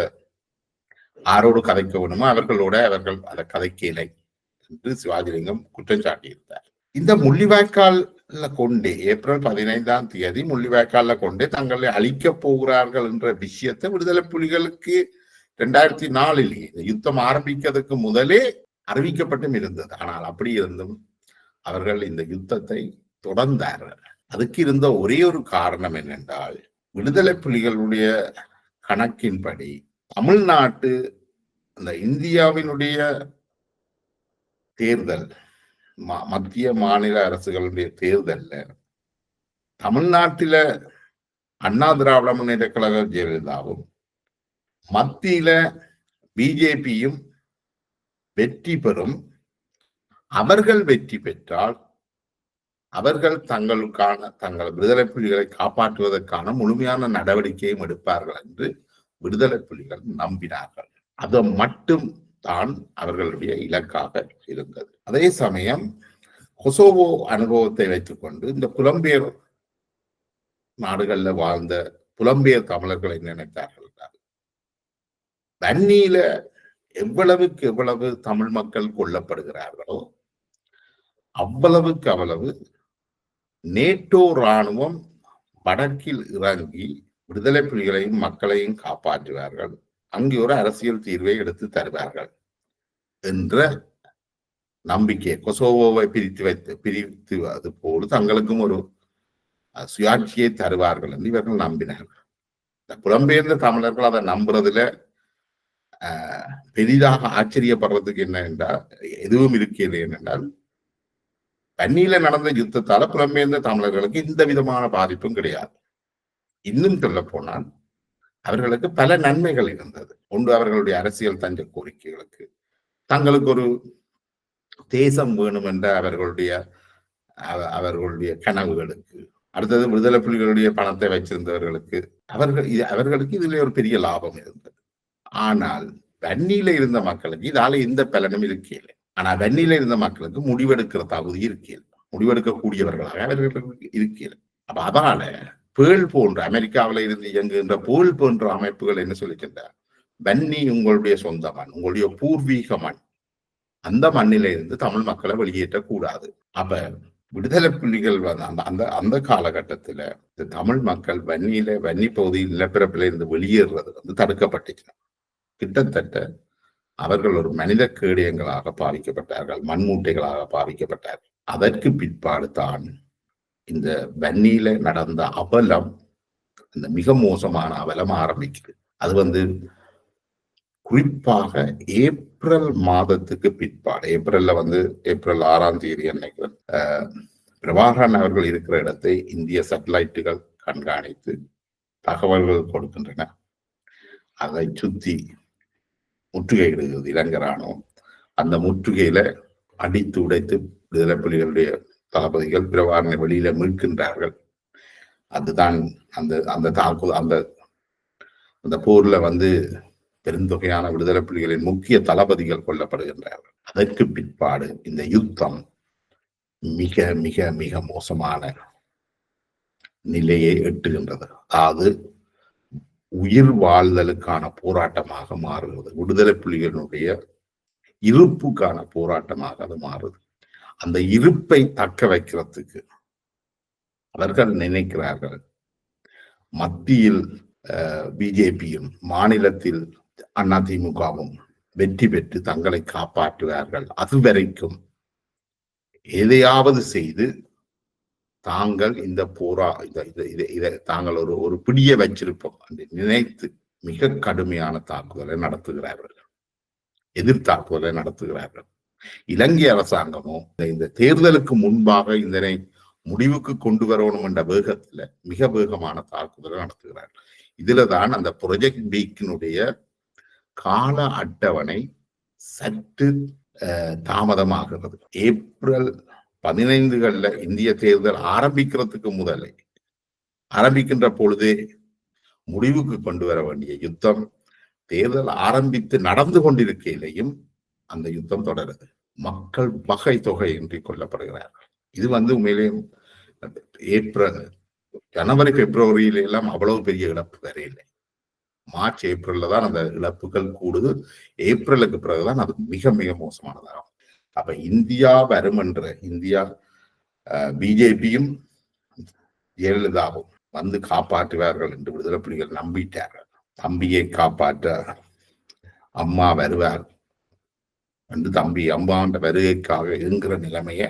யாரோடு கதைக்க வேணுமோ அவர்களோட அவர்கள் அதை கதைக்கலை என்று சிவாஜிலிங்கம் குற்றம் சாட்டியிருந்தார். இந்த முள்ளிவாய்க்கால கொண்டே ஏப்ரல் 15ஆம் தேதி முள்ளிவாய்க்கால கொண்டே தங்களை அழிக்கப் போகிறார்கள் என்ற விஷயத்தை விடுதலை புலிகளுக்கு 2004 இந்த யுத்தம் ஆரம்பிக்கிறதுக்கு முதலே அறிவிக்கப்பட்டும் இருந்தது. ஆனால் அப்படி இருந்தும் அவர்கள் இந்த யுத்தத்தை தொடர்ந்தார்கள். அதுக்கு இருந்த ஒரே ஒரு காரணம் என்னென்றால், விடுதலை புலிகளுடைய கணக்கின்படி தமிழ்நாட்டு அந்த இந்தியாவினுடைய தேர்தல், மத்திய மாநில அரசுகளுடைய தேர்தல்ல தமிழ்நாட்டில அண்ணா திராவிட முன்னேற்ற கழக ஜெயலலிதாவும் மத்தியில பிஜேபியும் வெற்றி பெறும். அவர்கள் வெற்றி பெற்றால் அவர்கள் தங்கள் விடுதலை புலிகளை காப்பாற்றுவதற்கான முழுமையான நடவடிக்கையும் எடுப்பார்கள் என்று விடுதலை புலிகள் நம்பினார்கள். அது மட்டும் தான் அவர்களுடைய இலக்காக இருந்தது. அதே சமயம் கொசோவோ அனுபவத்தை வைத்துக் கொண்டு இந்த புலம்பெயர் நாடுகள்ல வாழ்ந்த புலம்பெயர் தமிழர்களை நினைத்தார்கள். வன்னியில எவ்வளவுக்கு எவ்வளவு தமிழ் மக்கள் கொல்லப்படுகிறார்களோ அவ்வளவு நேட்டோ இராணுவம் வடக்கில் இறங்கி விடுதலை புலிகளையும் மக்களையும் காப்பாற்றுவார்கள், அங்கே ஒரு அரசியல் தீர்வை எடுத்து தருவார்கள் என்ற நம்பிக்கை. கொசோவோவை பிரித்து அது போல் தங்களுக்கும் ஒரு சுயாட்சியை தருவார்கள் என்று இவர்கள் நம்பினார்கள். புலம்பெயர்ந்த தமிழர்கள் அதை நம்புறதுல பெரிதாக ஆச்சரியப்படுறதுக்கு என்ன என்றால் எதுவும் இருக்கிறது என்னென்றால், வன்னியில நடந்த யுத்தத்தால புலம்பெயர்ந்த தமிழர்களுக்கு எந்த விதமான பாதிப்பும் கிடையாது. இன்னும் சொல்ல போனால் அவர்களுக்கு பல நன்மைகள் இருந்தது. ஒன்று, அவர்களுடைய அரசியல் தஞ்ச கோரிக்கைகளுக்கு, தங்களுக்கு ஒரு தேசம் வேணும் என்ற அவர்களுடைய கனவுகளுக்கு, அடுத்தது விடுதலை புலிகளுடைய பணத்தை வைச்சிருந்தவர்களுக்கு அவர்களுக்கு இதுல ஒரு பெரிய லாபம் இருந்தது. ஆனால் வன்னியில இருந்த மக்களுக்கு இதால எந்த பலனும் இருக்கல. ஆனா வன்னியில இருந்த மக்களுக்கு முடிவெடுக்கிற தகுதி இருக்கல, முடிவெடுக்கக்கூடியவர்களாக அவர்களுக்கு இருக்கல. அப்ப அதனால பேள் போன்ற அமெரிக்காவில இருந்து இயங்குகின்ற பேள் போன்ற அமைப்புகள் என்ன சொல்லிக்கின்றார், வன்னி உங்களுடைய சொந்த மண், உங்களுடைய பூர்வீக மண், அந்த மண்ணில இருந்து தமிழ் மக்களை வெளியேற்றக்கூடாது. அப்ப விடுதலை புலிகள் அந்த காலகட்டத்துல தமிழ் மக்கள் வன்னி பகுதியில் நிலப்பிறப்பில இருந்து வெளியேறுறது தடுக்கப்பட்டுச்சு. கிட்டத்தட்ட அவர்கள் ஒரு மனித கேடயங்களாக பாவிக்கப்பட்டார்கள், மண்மூட்டைகளாக பாவிக்கப்பட்டார்கள். அதற்கு பிற்பாடு தான் இந்த வன்னியில நடந்த அவலம் இந்த மிக மோசமான அவலம் ஆரம்பிக்குது. அது குறிப்பாக ஏப்ரல் மாதத்துக்கு பிற்பாடு, ஏப்ரல் 6ஆம் தேதி அன்னைக்கு பிரபாகரன் அவர்கள் இருக்கிற இடத்தை இந்திய சேட்டலைட்டுகள் கண்காணித்து தகவல்கள் கொடுக்கின்றன. அதை சுத்தி முற்றுகையிடுகிறது இலங்கை ராணுவம். அந்த முற்றுகையில அடித்து உடைத்து விடுதலை புலிகளுடைய தளபதிகள் பிரபாகரனை வெளியில மீட்கின்றார்கள். அதுதான் அந்த தாக்குதல். அந்த போர்ல பெருந்தொகையான விடுதலை புலிகளின் முக்கிய தளபதிகள் கொல்லப்படுகின்றார்கள். அதற்கு பிற்பாடு இந்த யுத்தம் மிக மிக மிக மோசமான நிலையை எட்டுகின்றது. அதாவது உயிர் வாழ்தலுக்கான போராட்டமாக மாறுகிறது. விடுதலை புலிகளுடைய இருப்புக்கான போராட்டமாக அது மாறுது. அந்த இருப்பை தக்க வைக்கிறதுக்கு அவர்கள் நினைக்கிறார்கள் மத்தியில் பிஜேபியும் மாநிலத்தில் அதிமுகவும் வெற்றி பெற்று தங்களை காப்பாற்றுவார்கள். அதுவரைக்கும் எதையாவது செய்து தாங்கள் இந்த தாங்கள் ஒரு பிடிய வச்சிருப்போம் என்று நினைத்து மிக கடுமையான தாக்குதலை நடத்துகிறார்கள், எதிர்த்தாக்குதலை நடத்துகிறார்கள். இலங்கை அரசாங்கமோ இந்த தேர்தலுக்கு முன்பாக இதனை முடிவுக்கு கொண்டு வரணும் என்ற வேகத்துல மிக வேகமான தாக்குதலை நடத்துகிறார்கள். இதுலதான் அந்த ப்ரொஜெக்ட் பீக்கினுடைய கால அட்டவணை சற்று தாமதமாகிறது. ஏப்ரல் 15 இந்திய தேர்தல் ஆரம்பிக்கிறதுக்கு முதலே ஆரம்பிக்கின்ற பொழுதே முடிவுக்கு கொண்டு வர வேண்டிய யுத்தம் தேர்தல் ஆரம்பித்து நடந்து கொண்டிருக்கையிலையும் அந்த யுத்தம் தொடருது. மக்கள் வகை தொகையின்றி கொல்லப்படுகிறார்கள். இது உண்மையிலேயும் ஜனவரி பிப்ரவரியில எல்லாம் அவ்வளவு பெரிய இழப்பு வேற இல்லை. மார்ச் ஏப்ரல்ல தான் அந்த இழப்புகள் கூடுது. ஏப்ரலுக்கு பிறகுதான் அது மிக மிக மோசமானதாகும். அப்ப இந்தியா பிஜேபியும் ஜெயலலிதாவும் காப்பாற்றுவார்கள் என்று விடுதலை புலிகள் நம்பிட்டார்கள். தம்பியை காப்பாற்ற அம்மா வருவார் என்று அம்மாண்ட வருகைக்காக என்கிற நிலைமைய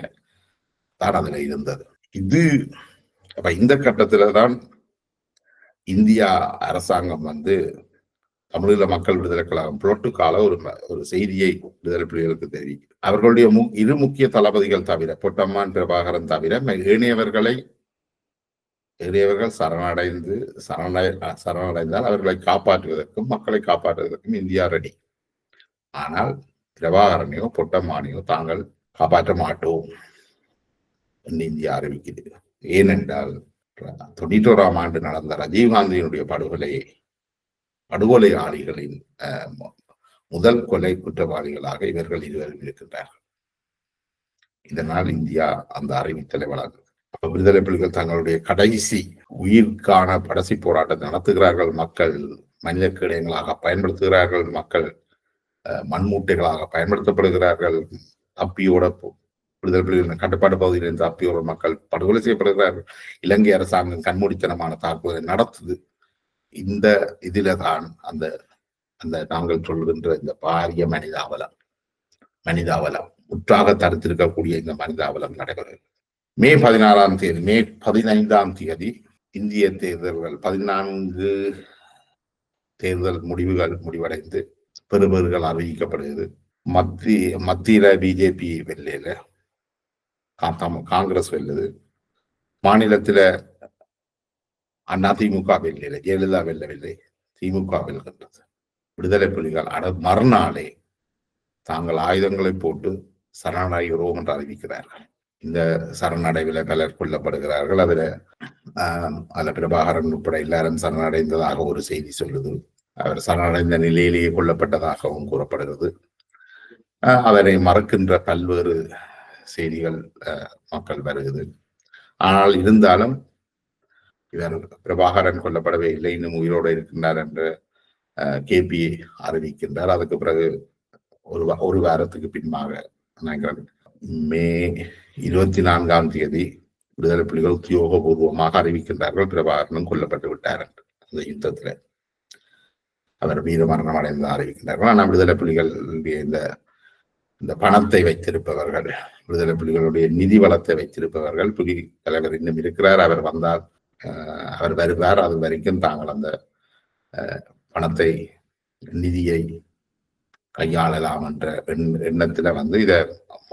தான் அதுல இருந்தது. அப்ப இந்த கட்டத்துலதான் இந்தியா அரசாங்கம் தமிழீழ மக்கள் விடுதலை கழகம் புரட்டுக்கால ஒரு செய்தியை விடுதலை புலிகளுக்கு தெரிவிக்கும். அவர்களுடைய இரு முக்கிய தளபதிகள் தவிர, பொட்டம்மான் பிரபாகரன் தவிர ஏனையவர்கள் சரணடைந்தால் அவர்களை காப்பாற்றுவதற்கும் மக்களை காப்பாற்றுவதற்கும் இந்தியா ரெடி. ஆனால் பிரபாகரனையோ பொட்டம்மானையோ தாங்கள் காப்பாற்ற மாட்டோம் என்று இந்தியா அறிவிக்கிறது. ஏனென்றால் 91ஆம் ஆண்டு நடந்த ராஜீவ்காந்தியினுடைய படுகொலையாளிகளின் முதல் கொலை குற்றவாளிகளாக இவர்கள் இருவரும் இருக்கின்றார்கள். இதனால் இந்தியா அந்த அறிவித்தலை வழங்கும். விடுதலை புலிகள் தங்களுடைய கடைசி உயிர்கான கடைசி போராட்டத்தை நடத்துகிறார்கள். மக்கள் மனித கிடயங்களாக பயன்படுத்துகிறார்கள். மக்கள் மண்மூட்டைகளாக பயன்படுத்தப்படுகிறார்கள். தப்பியோட விடுதலை புலிகளின் கட்டுப்பாடு பகுதியிலிருந்து தப்பியோட மக்கள் படுகொலை செய்யப்படுகிறார்கள். இலங்கை அரசாங்கம் கண்மூடித்தனமான தாக்குதலை நடத்துது. இந்த இதில்தான் அந்த நாங்கள் சொல்கின்ற இந்த பாரிய மனிதாவலம் முற்றாக தடுத்திருக்கக்கூடிய இந்த மனிதாவலம் நடைபெறுகிறது. மே 15ஆம் தேதி இந்திய தேர்தல்கள் 14 தேர்தல் முடிவடைந்து பெறுபேறுகள் அறிவிக்கப்படுகிறது. மத்தியில பிஜேபி வெல்லையில காங்கிரஸ் வெல்லுது. மாநிலத்தில அதிமுக வெல்லையில ஜெயலலிதா வெல்லவில்லை, திமுக வெல்கின்றது. விடுதலை புலிகள் மறுநாளே தாங்கள் ஆயுதங்களை போட்டு சரணடைகிறோம் என்று அறிவிக்கிறார்கள். இந்த சரணடைவில் பலர் கொல்லப்படுகிறார்கள். அதுல பிரபாகரன் உட்பட எல்லாரும் சரணடைந்ததாக ஒரு செய்தி சொல்லுது. அவர் சரணடைந்த நிலையிலேயே கொல்லப்பட்டதாகவும் கூறப்படுகிறது. அதனை மறக்கின்ற பல்வேறு செய்திகள் மக்கள் வருகிறது. ஆனால் இருந்தாலும் இவர் பிரபாகரன் கொல்லப்படவே இல்லை, இன்னும் உயிரோடு இருக்கின்றார் என்று கேபி அறிவிக்கின்றார். அதுக்கு பிறகு ஒரு வாரத்துக்கு பின்பாக நினைக்கிறேன் மே 24ஆம் தேதி விடுதலை புலிகள் உத்தியோகபூர்வமாக அறிவிக்கின்றார்கள் பிரபாகரனும் கொல்லப்பட்டு விட்டார் என்று. அந்த யுத்தத்துல அவர் வீரமரணம் அடைந்து அறிவிக்கின்றார்கள். ஆனால் விடுதலை புலிகளுடைய இந்த பணத்தை வைத்திருப்பவர்கள், விடுதலை புலிகளுடைய நிதி வளத்தை வைத்திருப்பவர்கள், புலி தலைவர் இன்னும் இருக்கிறார், அவர் வந்தால் அவர் வருவார், அது வரைக்கும் தாங்கள் அந்த பணத்தை நிதியை கையாளலாம் என்ற எண்ணத்துல இதை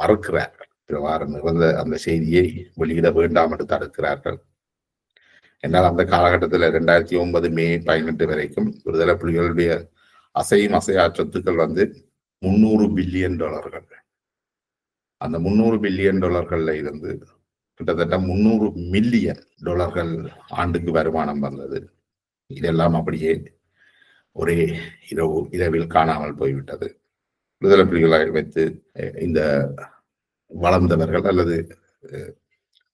மறுக்கிறார்கள். இவ்வாறு அந்த செய்தியை வெளியிட வேண்டாம் என்று தடுக்கிறார்கள். என்னால் அந்த காலகட்டத்தில் 2009 மே 18 வரைக்கும் விடுதலை புலிகளுடைய அசையும் அசையா சொத்துக்கள் 300 பில்லியன் டாலர்கள். அந்த 300 பில்லியன் டாலர்கள்ல இருந்து கிட்டத்தட்ட 300 மில்லியன் டாலர்கள் ஆண்டுக்கு வருமானம் வந்தது. இதெல்லாம் அப்படியே ஒரே இரவில் காணாமல் போய்விட்டது. விடுதலை புலிகளை வைத்து இந்த வளர்ந்தவர்கள் அல்லது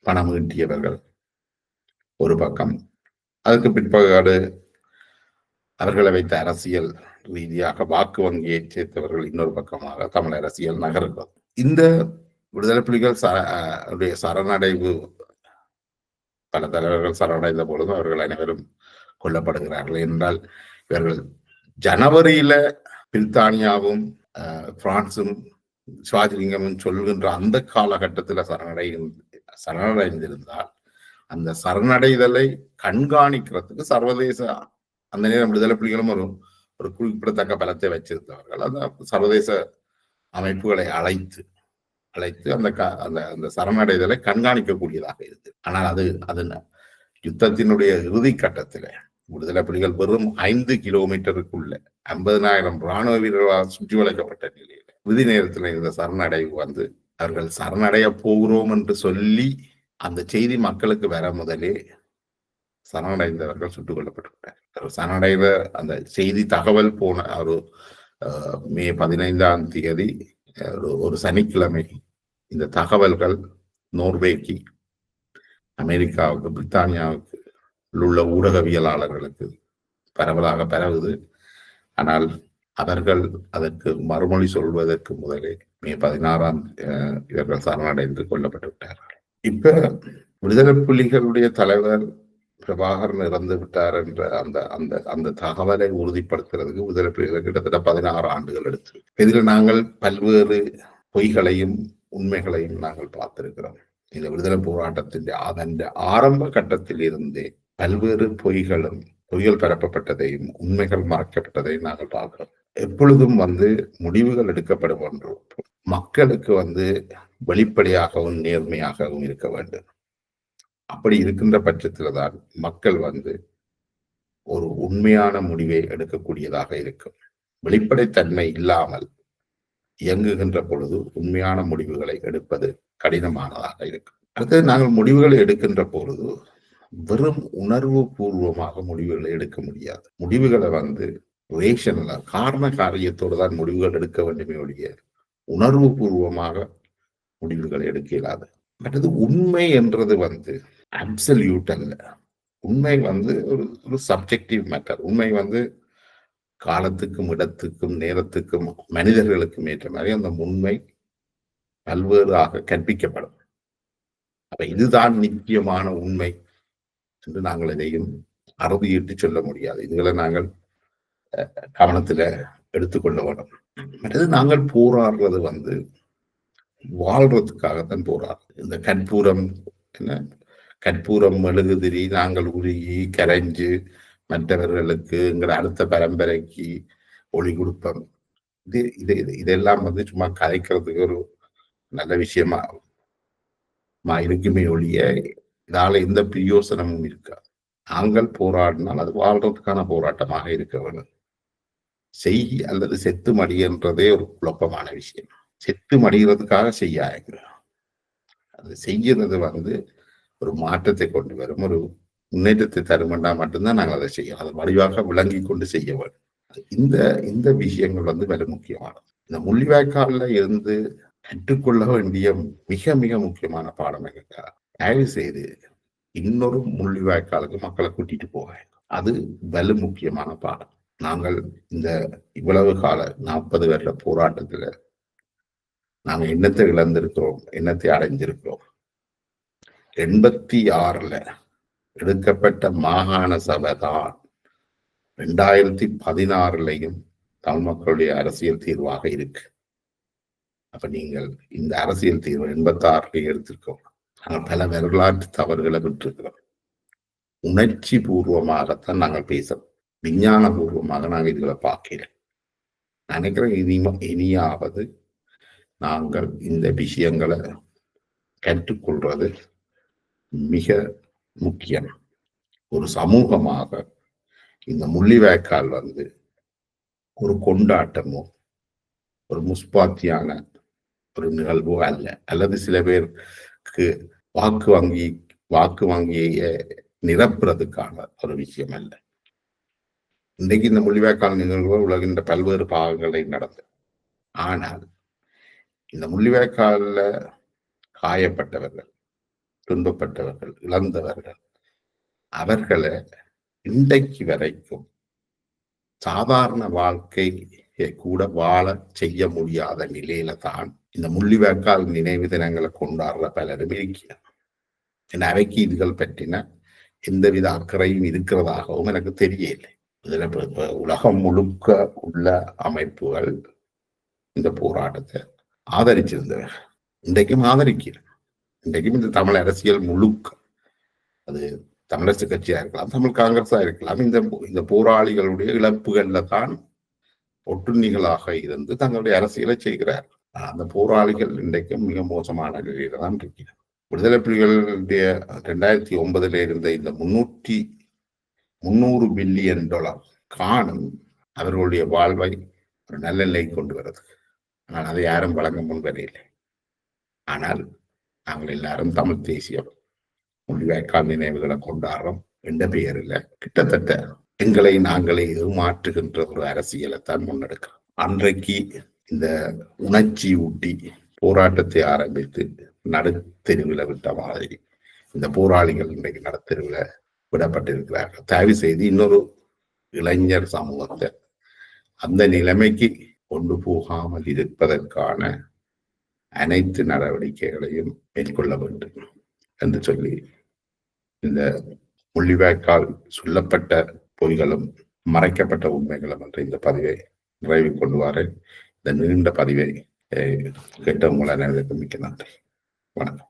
பணம் ஈட்டியவர்கள் ஒரு பக்கம், அதுக்கு பிற்பாடு அவர்களை வைத்த அரசியல் ரீதியாக வாக்கு வங்கியை சேர்த்தவர்கள் இன்னொரு பக்கமாக தமிழ் அரசியல் நகர்கிறது. இந்த விடுதலை புலிகள் சரணடைவு, பல தலைவர்கள் சரணடைந்த பொழுதும் அவர்கள் அனைவரும் கொல்லப்படுகிறார்கள். என்றால் இவர்கள் ஜனவரியில பிரித்தானியாவும் பிரான்சும் சிவாஜிலிங்கமும் சொல்கின்ற அந்த காலகட்டத்தில் சரணடைந்திருந்தால் அந்த சரணடைதலை கண்காணிக்கிறதுக்கு சர்வதேச, அந்த நேரம் விடுதலை புலிகளும் ஒரு குறிப்பிடத்தக்க பலத்தை வச்சிருந்தவர்கள். அந்த சர்வதேச அமைப்புகளை அழைத்து அந்த சரணடைதலை கண்காணிக்கக்கூடியதாக இருந்தது. ஆனால் அது யுத்தத்தினுடைய இறுதி கட்டத்தில் விடுதலை புலிகள் வெறும் 5 கிலோமீட்டருக்குள்ள 50,000 இராணுவ வீரர்களால் சுற்றி வளைக்கப்பட்ட நிலையில இறுதி நேரத்தில் இந்த சரணடைவு அவர்கள் சரணடைய போகிறோம் என்று சொல்லி அந்த செய்தி மக்களுக்கு வர முதலே சரணடைந்தவர்கள் சுட்டுக் கொல்லப்பட்டுவிட்டார். சரணடைந்த அந்த செய்தி தகவல் போன ஒரு மே 15ஆம் தேதி ஒரு சனிக்கிழமை இந்த தகவல்கள் நோர்வேக்கு, அமெரிக்காவுக்கு, பிரித்தானியாவுக்கு உள்ள ஊடகவியலாளர்களுக்கு பரவலாக பரவுது. ஆனால் அவர்கள் அதற்கு மறுமொழி சொல்வதற்கு முதலே மே 16ஆம் இவர்கள் சரணடைந்து கொல்லப்பட்டு விட்டார்கள். இப்ப விடுதலை புலிகளுடைய தலைவர் பிரபாகரன் இறந்து விட்டார் என்ற அந்த தகவலை உறுதிப்படுத்துறதுக்கு விடுதலை புலிகள் கிட்டத்தட்ட 16 ஆண்டுகள் எடுத்து, இதில் நாங்கள் பல்வேறு பொய்களையும் உண்மைகளையும் நாங்கள் பார்த்திருக்கிறோம். இந்த விடுதலை போராட்டத்தின் அதன் ஆரம்ப கட்டத்தில் இருந்தே பல்வேறு பொய்கள் பரப்பப்பட்டதையும் உண்மைகள் மறைக்கப்பட்டதையும் நாங்கள் பார்க்கிறோம். எப்பொழுதும் முடிவுகள் எடுக்கப்படும் ஒன்று மக்களுக்கு வெளிப்படையாகவும் நேர்மையாகவும் இருக்க வேண்டும். அப்படி இருக்கின்ற பட்சத்தில் தான் மக்கள் ஒரு உண்மையான முடிவை எடுக்கக்கூடியதாக இருக்கும். வெளிப்படைத்தன்மை இல்லாமல் இயங்குகின்ற பொழுது உண்மையான முடிவுகளை எடுப்பது கடினமானதாக இருக்கும். அடுத்தது, நாங்கள் முடிவுகளை எடுக்கின்ற பொழுது வெறும் உணர்வு பூர்வமாக முடிவுகளை எடுக்க முடியாது. முடிவுகளை ரேஷனலா காரண காரியத்தோடு தான் முடிவுகள் எடுக்க வேண்டுமே ஒழிய உணர்வு பூர்வமாக முடிவுகளை எடுக்க இயலாது. மற்றது, உண்மை என்றது அப்சல்யூட் அல்ல. உண்மை ஒரு சப்ஜெக்டிவ் மேட்டர். உண்மை காலத்துக்கும் இடத்துக்கும் நேரத்துக்கும் மனிதர்களுக்கும் ஏற்ற மாதிரி அந்த உண்மை பல்வேறாக கற்பிக்கப்படும். அப்ப இதுதான் நிச்சயமான உண்மை என்று நாங்கள் எதையும் அறுதியிட்டு சொல்ல முடியாது. இதுகளை நாங்கள் கவனத்துல எடுத்துக்கொள்ள வேண்டும். மற்றது, நாங்கள் போராடுறது வாழ்றதுக்காகத்தான் போராடுறது. இந்த கற்பூரம் மெழுகுதிரி நாங்கள் உருகி கரைஞ்சு மற்றவர்களுக்கு எங்கள் அடுத்த பரம்பரைக்கு ஒளி கொடுப்போம். இதெல்லாம் சும்மா கதைக்கிறதுக்கு ஒரு நல்ல விஷயமா இருக்குமே ஒழிய இதால எந்த பிரயோசனமும் இருக்காது. நாங்கள் போராடினால் அது வாழ்றதுக்கான போராட்டமாக இருக்க வேண்டும். செய் அல்லது செத்து மடியன்றதே ஒரு குழப்பமான விஷயம். செத்து மடிகிறதுக்காக செய்யாங்க. அது செய்யறது ஒரு மாற்றத்தை கொண்டு வரும், ஒரு முன்னேற்றத்தை தருமெண்டா மட்டும்தான் நாங்கள் அதை செய்யலாம். அதை வடிவாக விளங்கி கொண்டு செய்ய வேண்டும். இந்த விஷயங்கள் மிக முக்கியமானது. இந்த முள்ளிவாய்க்காலில் இருந்து கற்றுக்கொள்ள வேண்டிய மிக மிக முக்கியமான பாடம் என்னக்கா, தயவு செய்து இன்னொரு முள்ளிவாய்க்காலுக்கு மக்களை கூட்டிட்டு போக, அது முக்கியமான பாடம். நாங்கள் இந்த இவ்வளவு கால 40 வருட போராட்டத்துல நாங்க என்னத்தை இழந்திருக்கிறோம், என்னத்தை அடைஞ்சிருக்கிறோம். 86ல எடுக்கப்பட்ட மாகாண சபை தான் 2016லையும் தமிழ் மக்களுடைய அரசியல் தீர்வாக இருக்கு. அப்ப நீங்கள் இந்த அரசியல் தீர்வு 86ல எடுத்திருக்கோம். நாங்கள் பல வரலாற்று தவறுகளை விட்டுருக்கிறோம். உணர்ச்சி பூர்வமாகத்தான் நாங்கள் பேசுறோம். விஞ்ஞான பூர்வமாக நாங்கள் இதுகளை பார்க்கிறோம். நினைக்கிறேன் இனியாவது நாங்கள் இந்த விஷயங்களை கற்றுக்கொள்வது மிக முக்கியம். ஒரு சமூகமாக இந்த முள்ளிவாய்க்கால் ஒரு கொண்டாட்டமோ ஒரு முஸ்பாத்தியான ஒரு நிகழ்வோ அல்ல, அல்லது சில பேருக்கு வாக்கு வங்கிய நிரப்புறதுக்கான ஒரு விஷயம் அல்ல. இன்றைக்கு இந்த முள்ளிவாய்க்கால் நிகழ்வு உலகின்ற பல்வேறு பாகங்களில் நடந்தது. ஆனால் இந்த முள்ளிவாய்க்காலில் காயப்பட்டவர்கள், துன்பப்பட்டவர்கள், இழந்தவர்கள், அவர்களை இன்றைக்கு வரைக்கும் சாதாரண வாழ்க்கையை கூட வாழ செய்ய முடியாத நிலையில தான் இந்த முள்ளிவாய்க்கால் நினைவு தினங்களை கொண்டாடுற பலரும் இருக்கிறார். அவைக்கு இதுகள் பற்றின எந்தவித அக்கறையும் இருக்கிறதாகவும் எனக்கு தெரியலை. இதுல உலகம் முழுக்க உள்ள அமைப்புகள் இந்த போராட்டத்தை ஆதரிச்சிருந்தவர், இன்றைக்கும் ஆதரிக்கிறேன். இன்றைக்கும் இந்த தமிழ் அரசியல் முழுக்க, அது தமிழரசு கட்சியா இருக்கலாம், தமிழ் காங்கிரஸா இருக்கலாம், இந்த போராளிகளுடைய இழப்புகள்ல தான் ஒட்டுண்ணிகளாக இருந்து தங்களுடைய அரசியலை செய்கிறார். அந்த போராளிகள் இன்றைக்கும் மிக மோசமான நிலையில தான் இருக்கிறார். விடுதலை புலிகளுடைய 2009 இருந்த இந்த $300 பில்லியன் காணும் அவர்களுடைய வாழ்வை ஒரு நல்ல நிலைக்கு கொண்டு வருது. ஆனால் அதை யாரும் வழங்க முன்வரையில்லை. ஆனால் நாங்கள் எல்லாரும் தமிழ் தேசியம் முள்ளிவாய்க்கால் நினைவுகளை கொண்டாடுறோம் என்ற பெயரில் கிட்டத்தட்ட எங்களை நாங்களே ஏமாற்றுகின்ற ஒரு அரசியலை தான் முன்னெடுக்கிறோம். அன்றைக்கு இந்த உணர்ச்சி ஊட்டி போராட்டத்தை ஆரம்பித்து நடுத்தெருவில் விட்ட மாதிரி இந்த போராளிகள் இன்றைக்கு நடுத்தெருவில் விடப்பட்டிருக்கிறார்கள். தயவு செய்து இன்னொரு இளைஞர் சமூகத்தை அந்த நிலைமைக்கு கொண்டு போகாமல் இருப்பதற்கான அனைத்து நடவடிக்கைகளையும் மேற்கொள்ள வேண்டும் என்று சொல்லி இந்த முள்ளிவாய்க்கால் சொல்லப்பட்ட பொய்களும் மறைக்கப்பட்ட உண்மைகளும் என்ற இந்த பதிவை நிறைவு கொள்வாரு. இந்த நீண்ட பதிவை கேட்ட உங்களை மிக்க நன்றி. வணக்கம்.